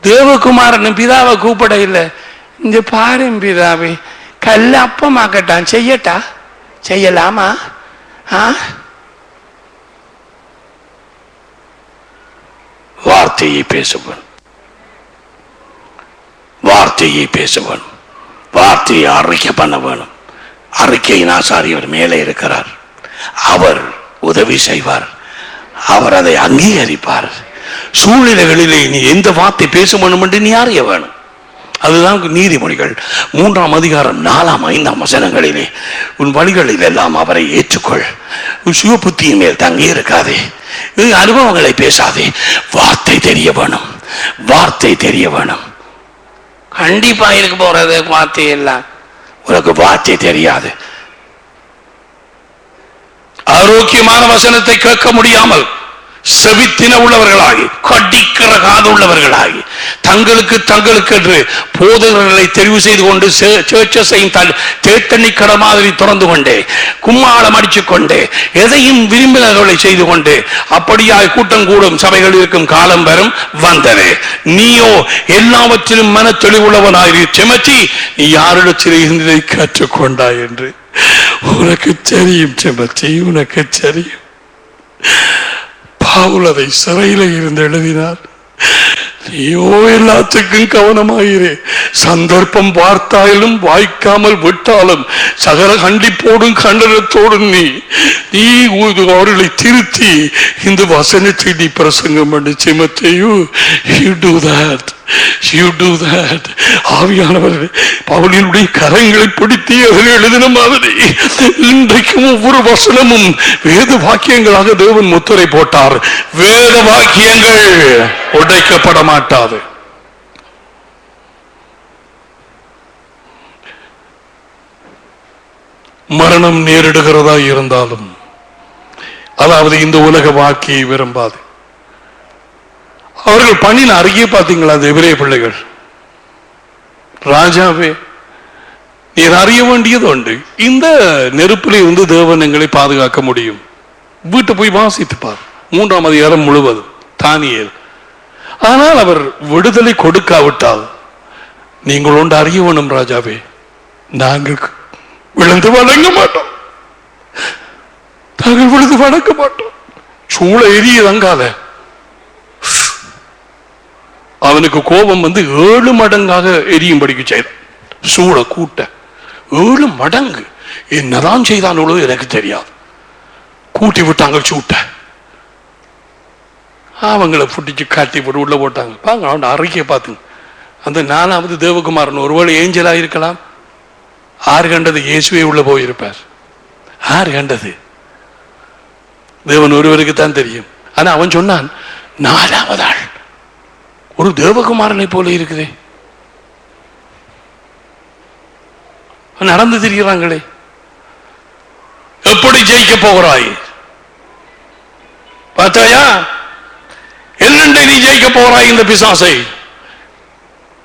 தேவகுமாரன் பிதாவை கூப்பிட இல்லை. இந்த பாரும் பிதாவை கல்ல அப்பமாக்கட்டான், செய்யட்டா, செய்யலாமா? வார்த்தையை பேசுவன், வார்த்தையை பேசுவன், வார்த்தையை அறிக்கை பண்ண வேணும். அறிக்கையின் ஆசாரியர் மேலே இருக்கிறார், அவர் உதவி செய்வார், அவர் அதை அங்கீகரிப்பார். சூழ்நிலைகளிலே நீ எந்த வார்த்தை பேச வேண்டும் என்று நீ அறிய வேணும். அதுதான் நீதிமொழிகள் 3ஆம் அதிகாரம் 4ஆம் 5ஆம் வசனங்களிலே, உன் வழிகளில் எல்லாம் அவரை ஏற்றுக்கொள், உன் சுய புத்தியின் மேல் தங்கி இருக்காதே, அனுபவங்களை பேசாதே. வார்த்தை தெரிய வேணும், வார்த்தை தெரிய வேணும். கண்டிப்பா இருக்க போறது வார்த்தை எல்லாம். உனக்கு வார்த்தை தெரியாது, ஆரோக்கியமான வசனத்தை கேட்க முடியாமல் செவித்தின உள்ளவர்களாகி, கடிக்கிற காது உள்ளவர்களாகி, தங்களுக்கு என்று போதகர்களை தெரிவு செய்து கொண்டு தேத்தண்ணி கடை மாதிரி திறந்து கொண்டே, கும்மாளம் அடிச்சு கொண்டே, எதையும் விரும்பினர்களை செய்து கொண்டு அப்படியாய் கூட்டம் கூடும் சபைகள் இருக்கும் காலம் வரும் வந்தது. நீயோ எல்லாவற்றிலும் மன தெளிவுள்ளவனாய் செமச்சி, நீ யாரிடத்தில் இருந்ததை கற்றுக்கொண்டாய் என்று உனக்கு தெரியும். செமச்சி, உனக்கு தெரியும். பவுல் அதை சிறையில் இருந்து எழுதினார். நீயோ எல்லாத்துக்கும் கவனமாயிரே, சந்தர்ப்பம் பார்த்தாலும் வாய்க்காமல் விட்டாலும் சகல கண்டிப்போடும் கண்டனத்தோடும் நீ அவர்களை திருத்தி இந்த வசனத்தை நீ பிரசங்கம் பண்ணி சிமத்தையோ, you do that. ஆவியானவர் பவுலினுடைய கரங்களை பிடித்து அதில் எழுதின மாதிரி இன்றைக்கும் ஒவ்வொரு வசனமும் வேத வாக்கியங்களாக தேவன் முத்திரை போட்டார். வேத வாக்கியங்கள் உடைக்கப்பட மாட்டாது. மரணம் நேரிடுகிறதா இருந்தாலும், அதாவது இந்த உலக வாக்கியை விரும்பாது. அவர்கள் பண்ணின அறிக்கை பார்த்தீங்களா? அந்த எபிரேய பிள்ளைகள், ராஜாவே நீர் அறிய வேண்டியது உண்டு, இந்த நெருப்பிலே இருந்து தேவன் எங்களை பாதுகாக்க முடியும். வீட்டை போய் வாசித்துப்பார் 3ஆம் அதிகாரம் முழுவதும் தானியேல். ஆனால் அவர் விடுதலை கொடுக்காவிட்டால் நீங்கள் ஒன்று அறிய வேணும் ராஜாவே, நாங்கள் விழுந்து வணங்க மாட்டோம், நாங்கள் விழுந்து வணங்க மாட்டோம். சூழ எரியதங்காத அவனுக்கு கோபம் வந்து 7 மடங்காக எரியும்படிக்கு செய்தான். சூழ கூட்ட 7 மடங்கு. என்னதான் செய்தானோ எனக்கு தெரியாது. கூட்டி விட்டாங்க சூட்ட. அவங்களை புட்டிச்சு காட்டி போட்டு உள்ள போட்டாங்க. பாங்க அவன் அறிக்கையை பார்த்துங்க. அந்த 4வது தேவகுமாரன் ஒருவேளை ஏஞ்சலா இருக்கலாம், ஆறு கண்டது? இயேசுவே உள்ள போயிருப்பார். ஆறு கண்டது? தேவன் ஒருவருக்கு தான் தெரியும். ஆனா அவன் சொன்னான், நாலாவது ஆள் ஒரு தேவகுமாரனை போல இருக்குதே, நடந்து திரிகிறாங்களே, எப்படி ஜெயிக்க போகிறாய்? பார்த்தாயா? என்னென்ன நீ ஜெயிக்க போகிறாய்? இந்த பிசாசை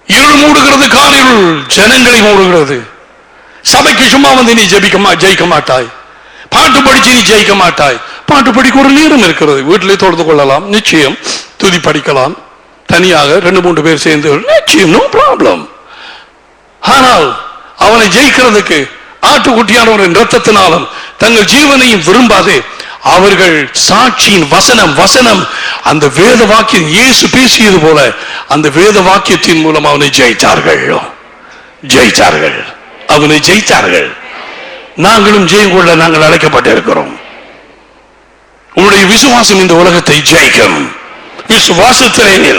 இருள் மூடுகிறது, காரிருள் ஜனங்களை மூடுகிறது. சபைக்கு சும்மா வந்து நீ ஜெயிக்க மாட்டாய். பாட்டு படிச்சு நீ ஜெயிக்க மாட்டாய். பாட்டு படிக்க ஒரு நேரம் இருக்கிறது, வீட்டிலே தொழுது கொள்ளலாம், நிச்சயம். துதி படிக்கலாம் தனியாக 2-3 பேர் சேர்ந்து, நிச்சயம், நோ ப்ராப்ளம். ஆனால் அவனை ஜெயிக்கிறதுக்கு ஆட்டுக்குட்டியானவரின் ரத்தத்தினாலும் தங்கள் ஜீவனையும் விரும்பாது அவர்கள் சாட்சியின் வசனம் அந்த வேத வாக்கியம், இயேசு பேசியது போல அந்த வேத வாக்கியத்தின் மூலம் அவனை ஜெயித்தார்கள். அவனை ஜெயித்தார்கள். நாங்களும் ஜெயம் கொள்ள நாங்கள் அழைக்கப்பட்டிருக்கிறோம். உங்களுடைய விசுவாசம் இந்த உலகத்தை ஜெயிக்கும். விசுவாசத்திலே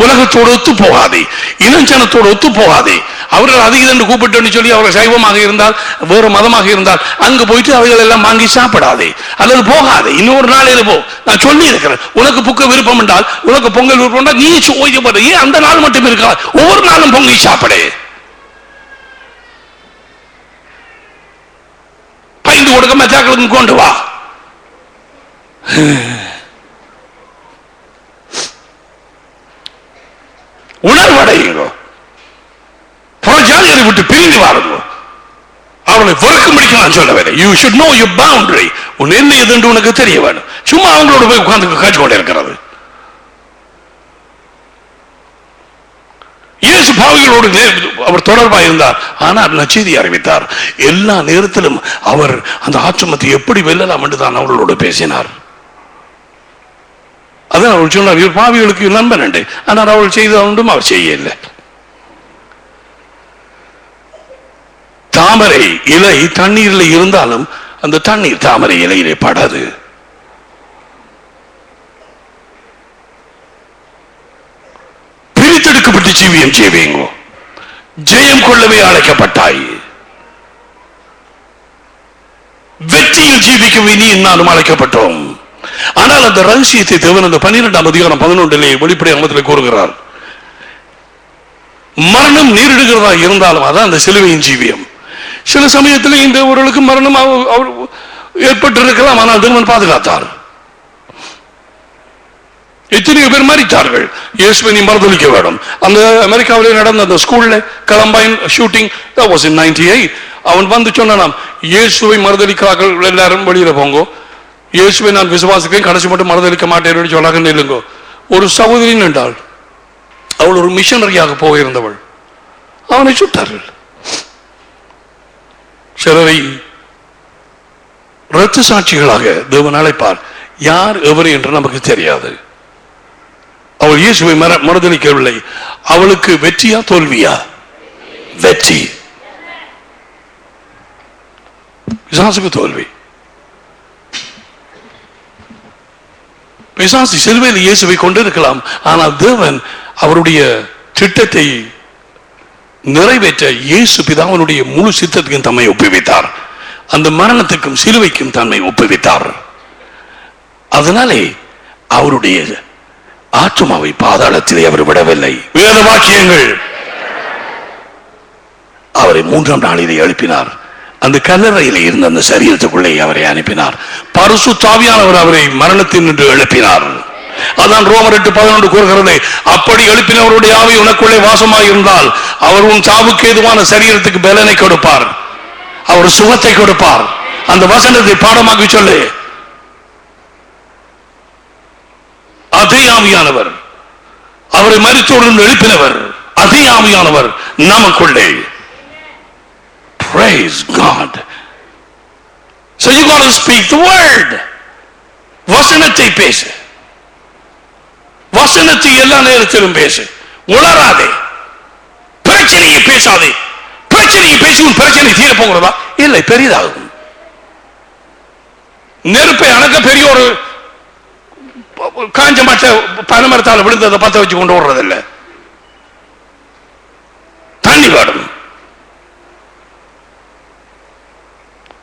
உலகத்தோடு ஒத்து போகாதே, இனஞ்சனத்தோடு ஒத்து போகாதே. அவர்கள் அதிகம் என்று கூப்பிட்டு சொல்லி அவர்கள் சைவமாக இருந்தால், வேறு மதமாக இருந்தால் அங்கு போயிட்டு அவைகள் எல்லாம் வாங்கி சாப்பிடாதே அல்லது போகாதே. இன்னொரு நாளையில போ. நான் சொல்லி இருக்கிறேன், உனக்கு புக்க விருப்பம் என்றால், உனக்கு பொங்கல் விருப்பம் என்றால் நீ ஓய்வுபடு. ஏன் அந்த நாள் மட்டும் இருக்கா? ஒவ்வொரு நாளும் பொங்கி சாப்பிடு. பைந்து கொடுக்க மச்சாக்களுக்கு கொண்டு வா. உணர்வடையுங்க. புறஜாதியை விட்டு பிரிந்து வாருங்க. அவளை வெறுக்கும்படிக்கு நான் சொல்லவில்லை. You should know your boundary. உன் என்ன எது என்று உனக்கு தெரிய வேண்டும். சும்மா அவங்களோட போய் உட்கார்ந்து காட்சி கொண்டு இருக்கிறது. இயேசு பாவிகளோடு அவர் தொடர்பாக இருந்தார். ஆனால் நற்செய்தி அறிவித்தார். எல்லா நேரத்திலும் அவர் அந்த ஆச்சமத்தை எப்படி வெல்லலாம் என்று தான் அவர்களோடு பேசினார். அதான் அவள் சொன்னார், இவர் பாவிகளுக்கு நண்பன் உண்டு, ஆனால் அவள் செய்த ஒன்றும் அவர் செய்யவில்லை. தாமரை இலை தண்ணீரில் இருந்தாலும் அந்த தண்ணீர் தாமரை இலையிலே படாது. பிரித்தெடுக்கப்பட்டு ஜீவியம் செய்வீங்க. ஜெயம் கொள்ளவே அழைக்கப்பட்டாய். வெற்றியில் ஜீவிக்கவே நீ என்னாலும் அழைக்கப்பட்டோம். ஆனால் அந்த ரகசியத்தை தேவன் அந்த 12ஆம் அதிகாரம் 11 வெளிப்படை அமத்தில் கூறுகிறார். மரணம் நேரிடுகிறதா இருந்தாலும் அதான் அந்த சிலுவையின் ஜீவியம். சில சமயத்தில் இந்தவர்களுக்கு மரணம் ஏற்பட்டிருக்கலாம், ஆனால் தேவன் பாதுகாத்தார். எத்தனையோ பேர் மரித்தார்கள். இயேசுவை நீ மறுதளிக்க வேண்டும். அந்த அமெரிக்காவிலே நடந்த அந்த ஸ்கூல்ல கலம்பைன் ஷூட்டிங், that was in 98. அவன் வந்து சொன்னான், இயேசுவை மறுதளிக்கிறார்கள், எல்லாரும் வெளியில போங்கோ, இயேசுவை நான் விசுவாசிக்கிறேன், கடைசி மட்டும் மறுதளிக்க மாட்டேன் சொல்லாக நில்லுங்கோ. ஒரு சகோதரி நின்றாள். அவள் ஒரு மிஷனரியாக போயிருந்தவள். அவனை சுட்டார்கள். சிலரை இரத்த சாட்சிகளாக தேவன் அழைப்பார். யார் எவரு என்று நமக்கு தெரியாது. அவள் இயேசுவை மறுதளிக்கவில்லை. அவளுக்கு வெற்றியா தோல்வியா? வெற்றி. பிசாசுக்கு தோல்வி. பிசாசு சிலுவையில் இயேசுவை கொண்டிருக்கலாம், ஆனால் தேவன் அவருடைய திட்டத்தை நிறைவேற்ற இயேசு பிதாவினுடைய முழு சித்தத்துக்கும் தம்மை ஒப்புவித்தார். அந்த மரணத்துக்கும் சிலுவைக்கும் தம்மை ஒப்புவித்தார். அதனாலே அவருடைய ஆத்துமாவை பாதாளத்திலே அவர் விடவில்லை. வேத வாக்கியங்கள் அவரை 3ஆம் நாளிலே எழுப்பினார். அந்த கல்லறையிலே இருந்த அந்த சரீரத்துக்குள்ளே அவரை அனுப்பினார். பரிசுத்த ஆவியானவர் அவரை மரணத்தின் என்று எழுப்பினார். அதான் ரோமர் 8:11 கூறுகிறது, அப்படி எழுப்பினவருடைய ஆவி உனக்குள்ளே வாசமாக இருந்தால் அவர் உன் சாவுக்கு ஏதுவான சரீரத்துக்கு பலனை கொடுப்பார், அவர் சுகத்தை கொடுப்பார். அந்த வசனத்தை பாடமாக்கி சொல்லு. அதே ஆவியானவர், அவரை மரித்தோரிலிருந்து எழுப்பினவர், அதே ஆவியானவர் நமக்குள்ளே. Praise God. So you got to speak the word. வசனத்தை பேசு. வசனத்தை எல்லா நேரத்திலும் பேசு. உளராதே. பிரச்சனையை பேசாதே. பிரச்சனையை பேசி உன் பிரச்சனை தீர போகிறதா? இல்லை, பெரிதாகும். நெருப்பை அணக்க பெரிய ஒரு காஞ்ச மட்ட பனைமரத்தால் விழுந்ததை பத்த வச்சு கொண்டு ஓடுறதில்லை. தண்ணி வேணும்.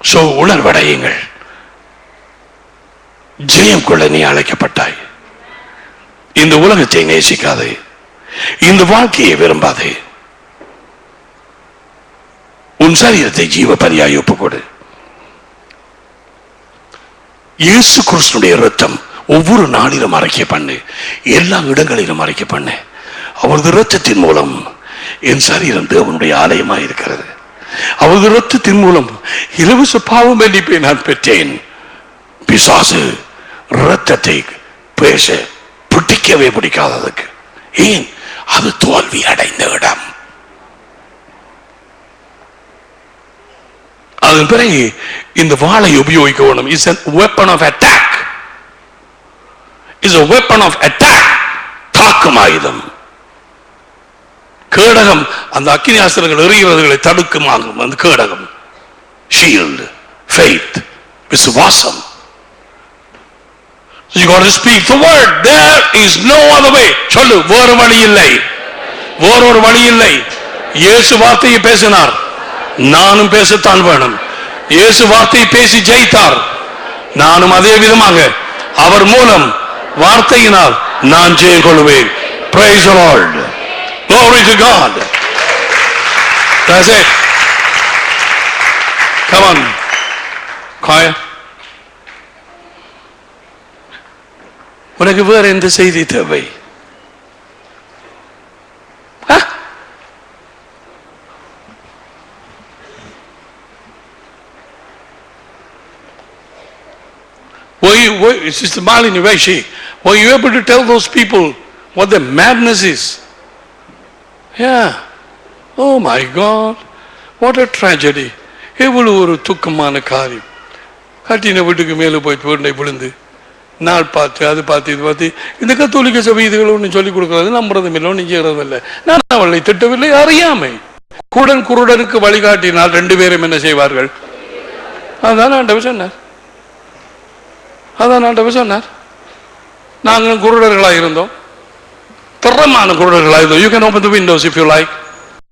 சோ உணர்வடையுங்கள். ஜெயம் கொள்ள நீ அழைக்கப்பட்டாய். இந்த உலகத்தை நேசிக்காதே, இந்த வாழ்க்கையை விரும்பாதே, உன் சரீரத்தை ஜீவ பலியாய் ஒப்புக்கொடு. இயேசு கிறிஸ்துடைய இரத்தம் ஒவ்வொரு நாளிலும் அரைக்க பண்ணு, எல்லா இடங்களிலும் அரைக்க பண்ணு. அவரது இரத்தத்தின் மூலம் என் சரீரம் தேவனுடைய ஆலயமாய் இருக்கிறது. அவரது இரத்தத்தின் மூலம் இலவச பாவ மன்னிப்பை நான் பெற்றேன். பிசாசு இரத்தத்தை பேச பிடிக்கவே பிடிக்காததுக்கு. ஏன்? அது தோல்வி அடைந்த இடம். அதன் பிறகு இந்த வாளை உபயோகிக்க வேண்டும். It's a weapon of attack. It's a weapon of attack. தாக்கும் ஆயுதம். கேடகம் அந்த அக்கினி அஸ்திரங்கள் எறிகிறதுகளை தடுக்குமாகும். அந்த கேடகம் ஷீல்ட், ஃபெய்த், விசுவாசம். You got to speak the word. There is no other way. சொல்லு, வேறு வழி இல்லை, வேறொரு வழி இல்லை. இயேசு வார்த்தையை பேசினார், நானும் பேசத்தான் வேணும். இயேசு வார்த்தையை பேசி ஜெயித்தார், நானும் அதே விதமாக அவர் மூலம் வார்த்தையினால் நான் ஜெயம் கொள்வேன். Praise the Lord. Glory to God. That's it. Come on, choir. உனக்கு வேற எந்த செய்தி தேவை? Sister Malini Vaishi, were you able to tell those people what the madness is? Yeah. Oh my God, what a tragedy. எவ்வளவு ஒரு துக்கமான காரியம். கட்டின வீட்டுக்கு மேலே போயிட்டு வீட்டை விழுந்து நாள் பார்த்து அது பார்த்து இது பார்த்து இந்த கத்தோலிக்க சபை இதுகளை ஒன்றும் சொல்லிக் கொடுக்கறது நம்புறதும் இல்லை, ஒன்றும் செய்யறதும் இல்லை. நான் அவளை திட்டவில்லை, அறியாமை. குடன் குருடனுக்கு வழிகாட்டினால் ரெண்டு பேரும் என்ன செய்வார்கள்? அதான் ஆண்டவர் சொன்னார். அதான் ஆண்டவர் சொன்னார். நாங்களும் குருடர்களாக இருந்தோம், திறமான குருடர்களாக இருந்தோம். You can open the windows if you like.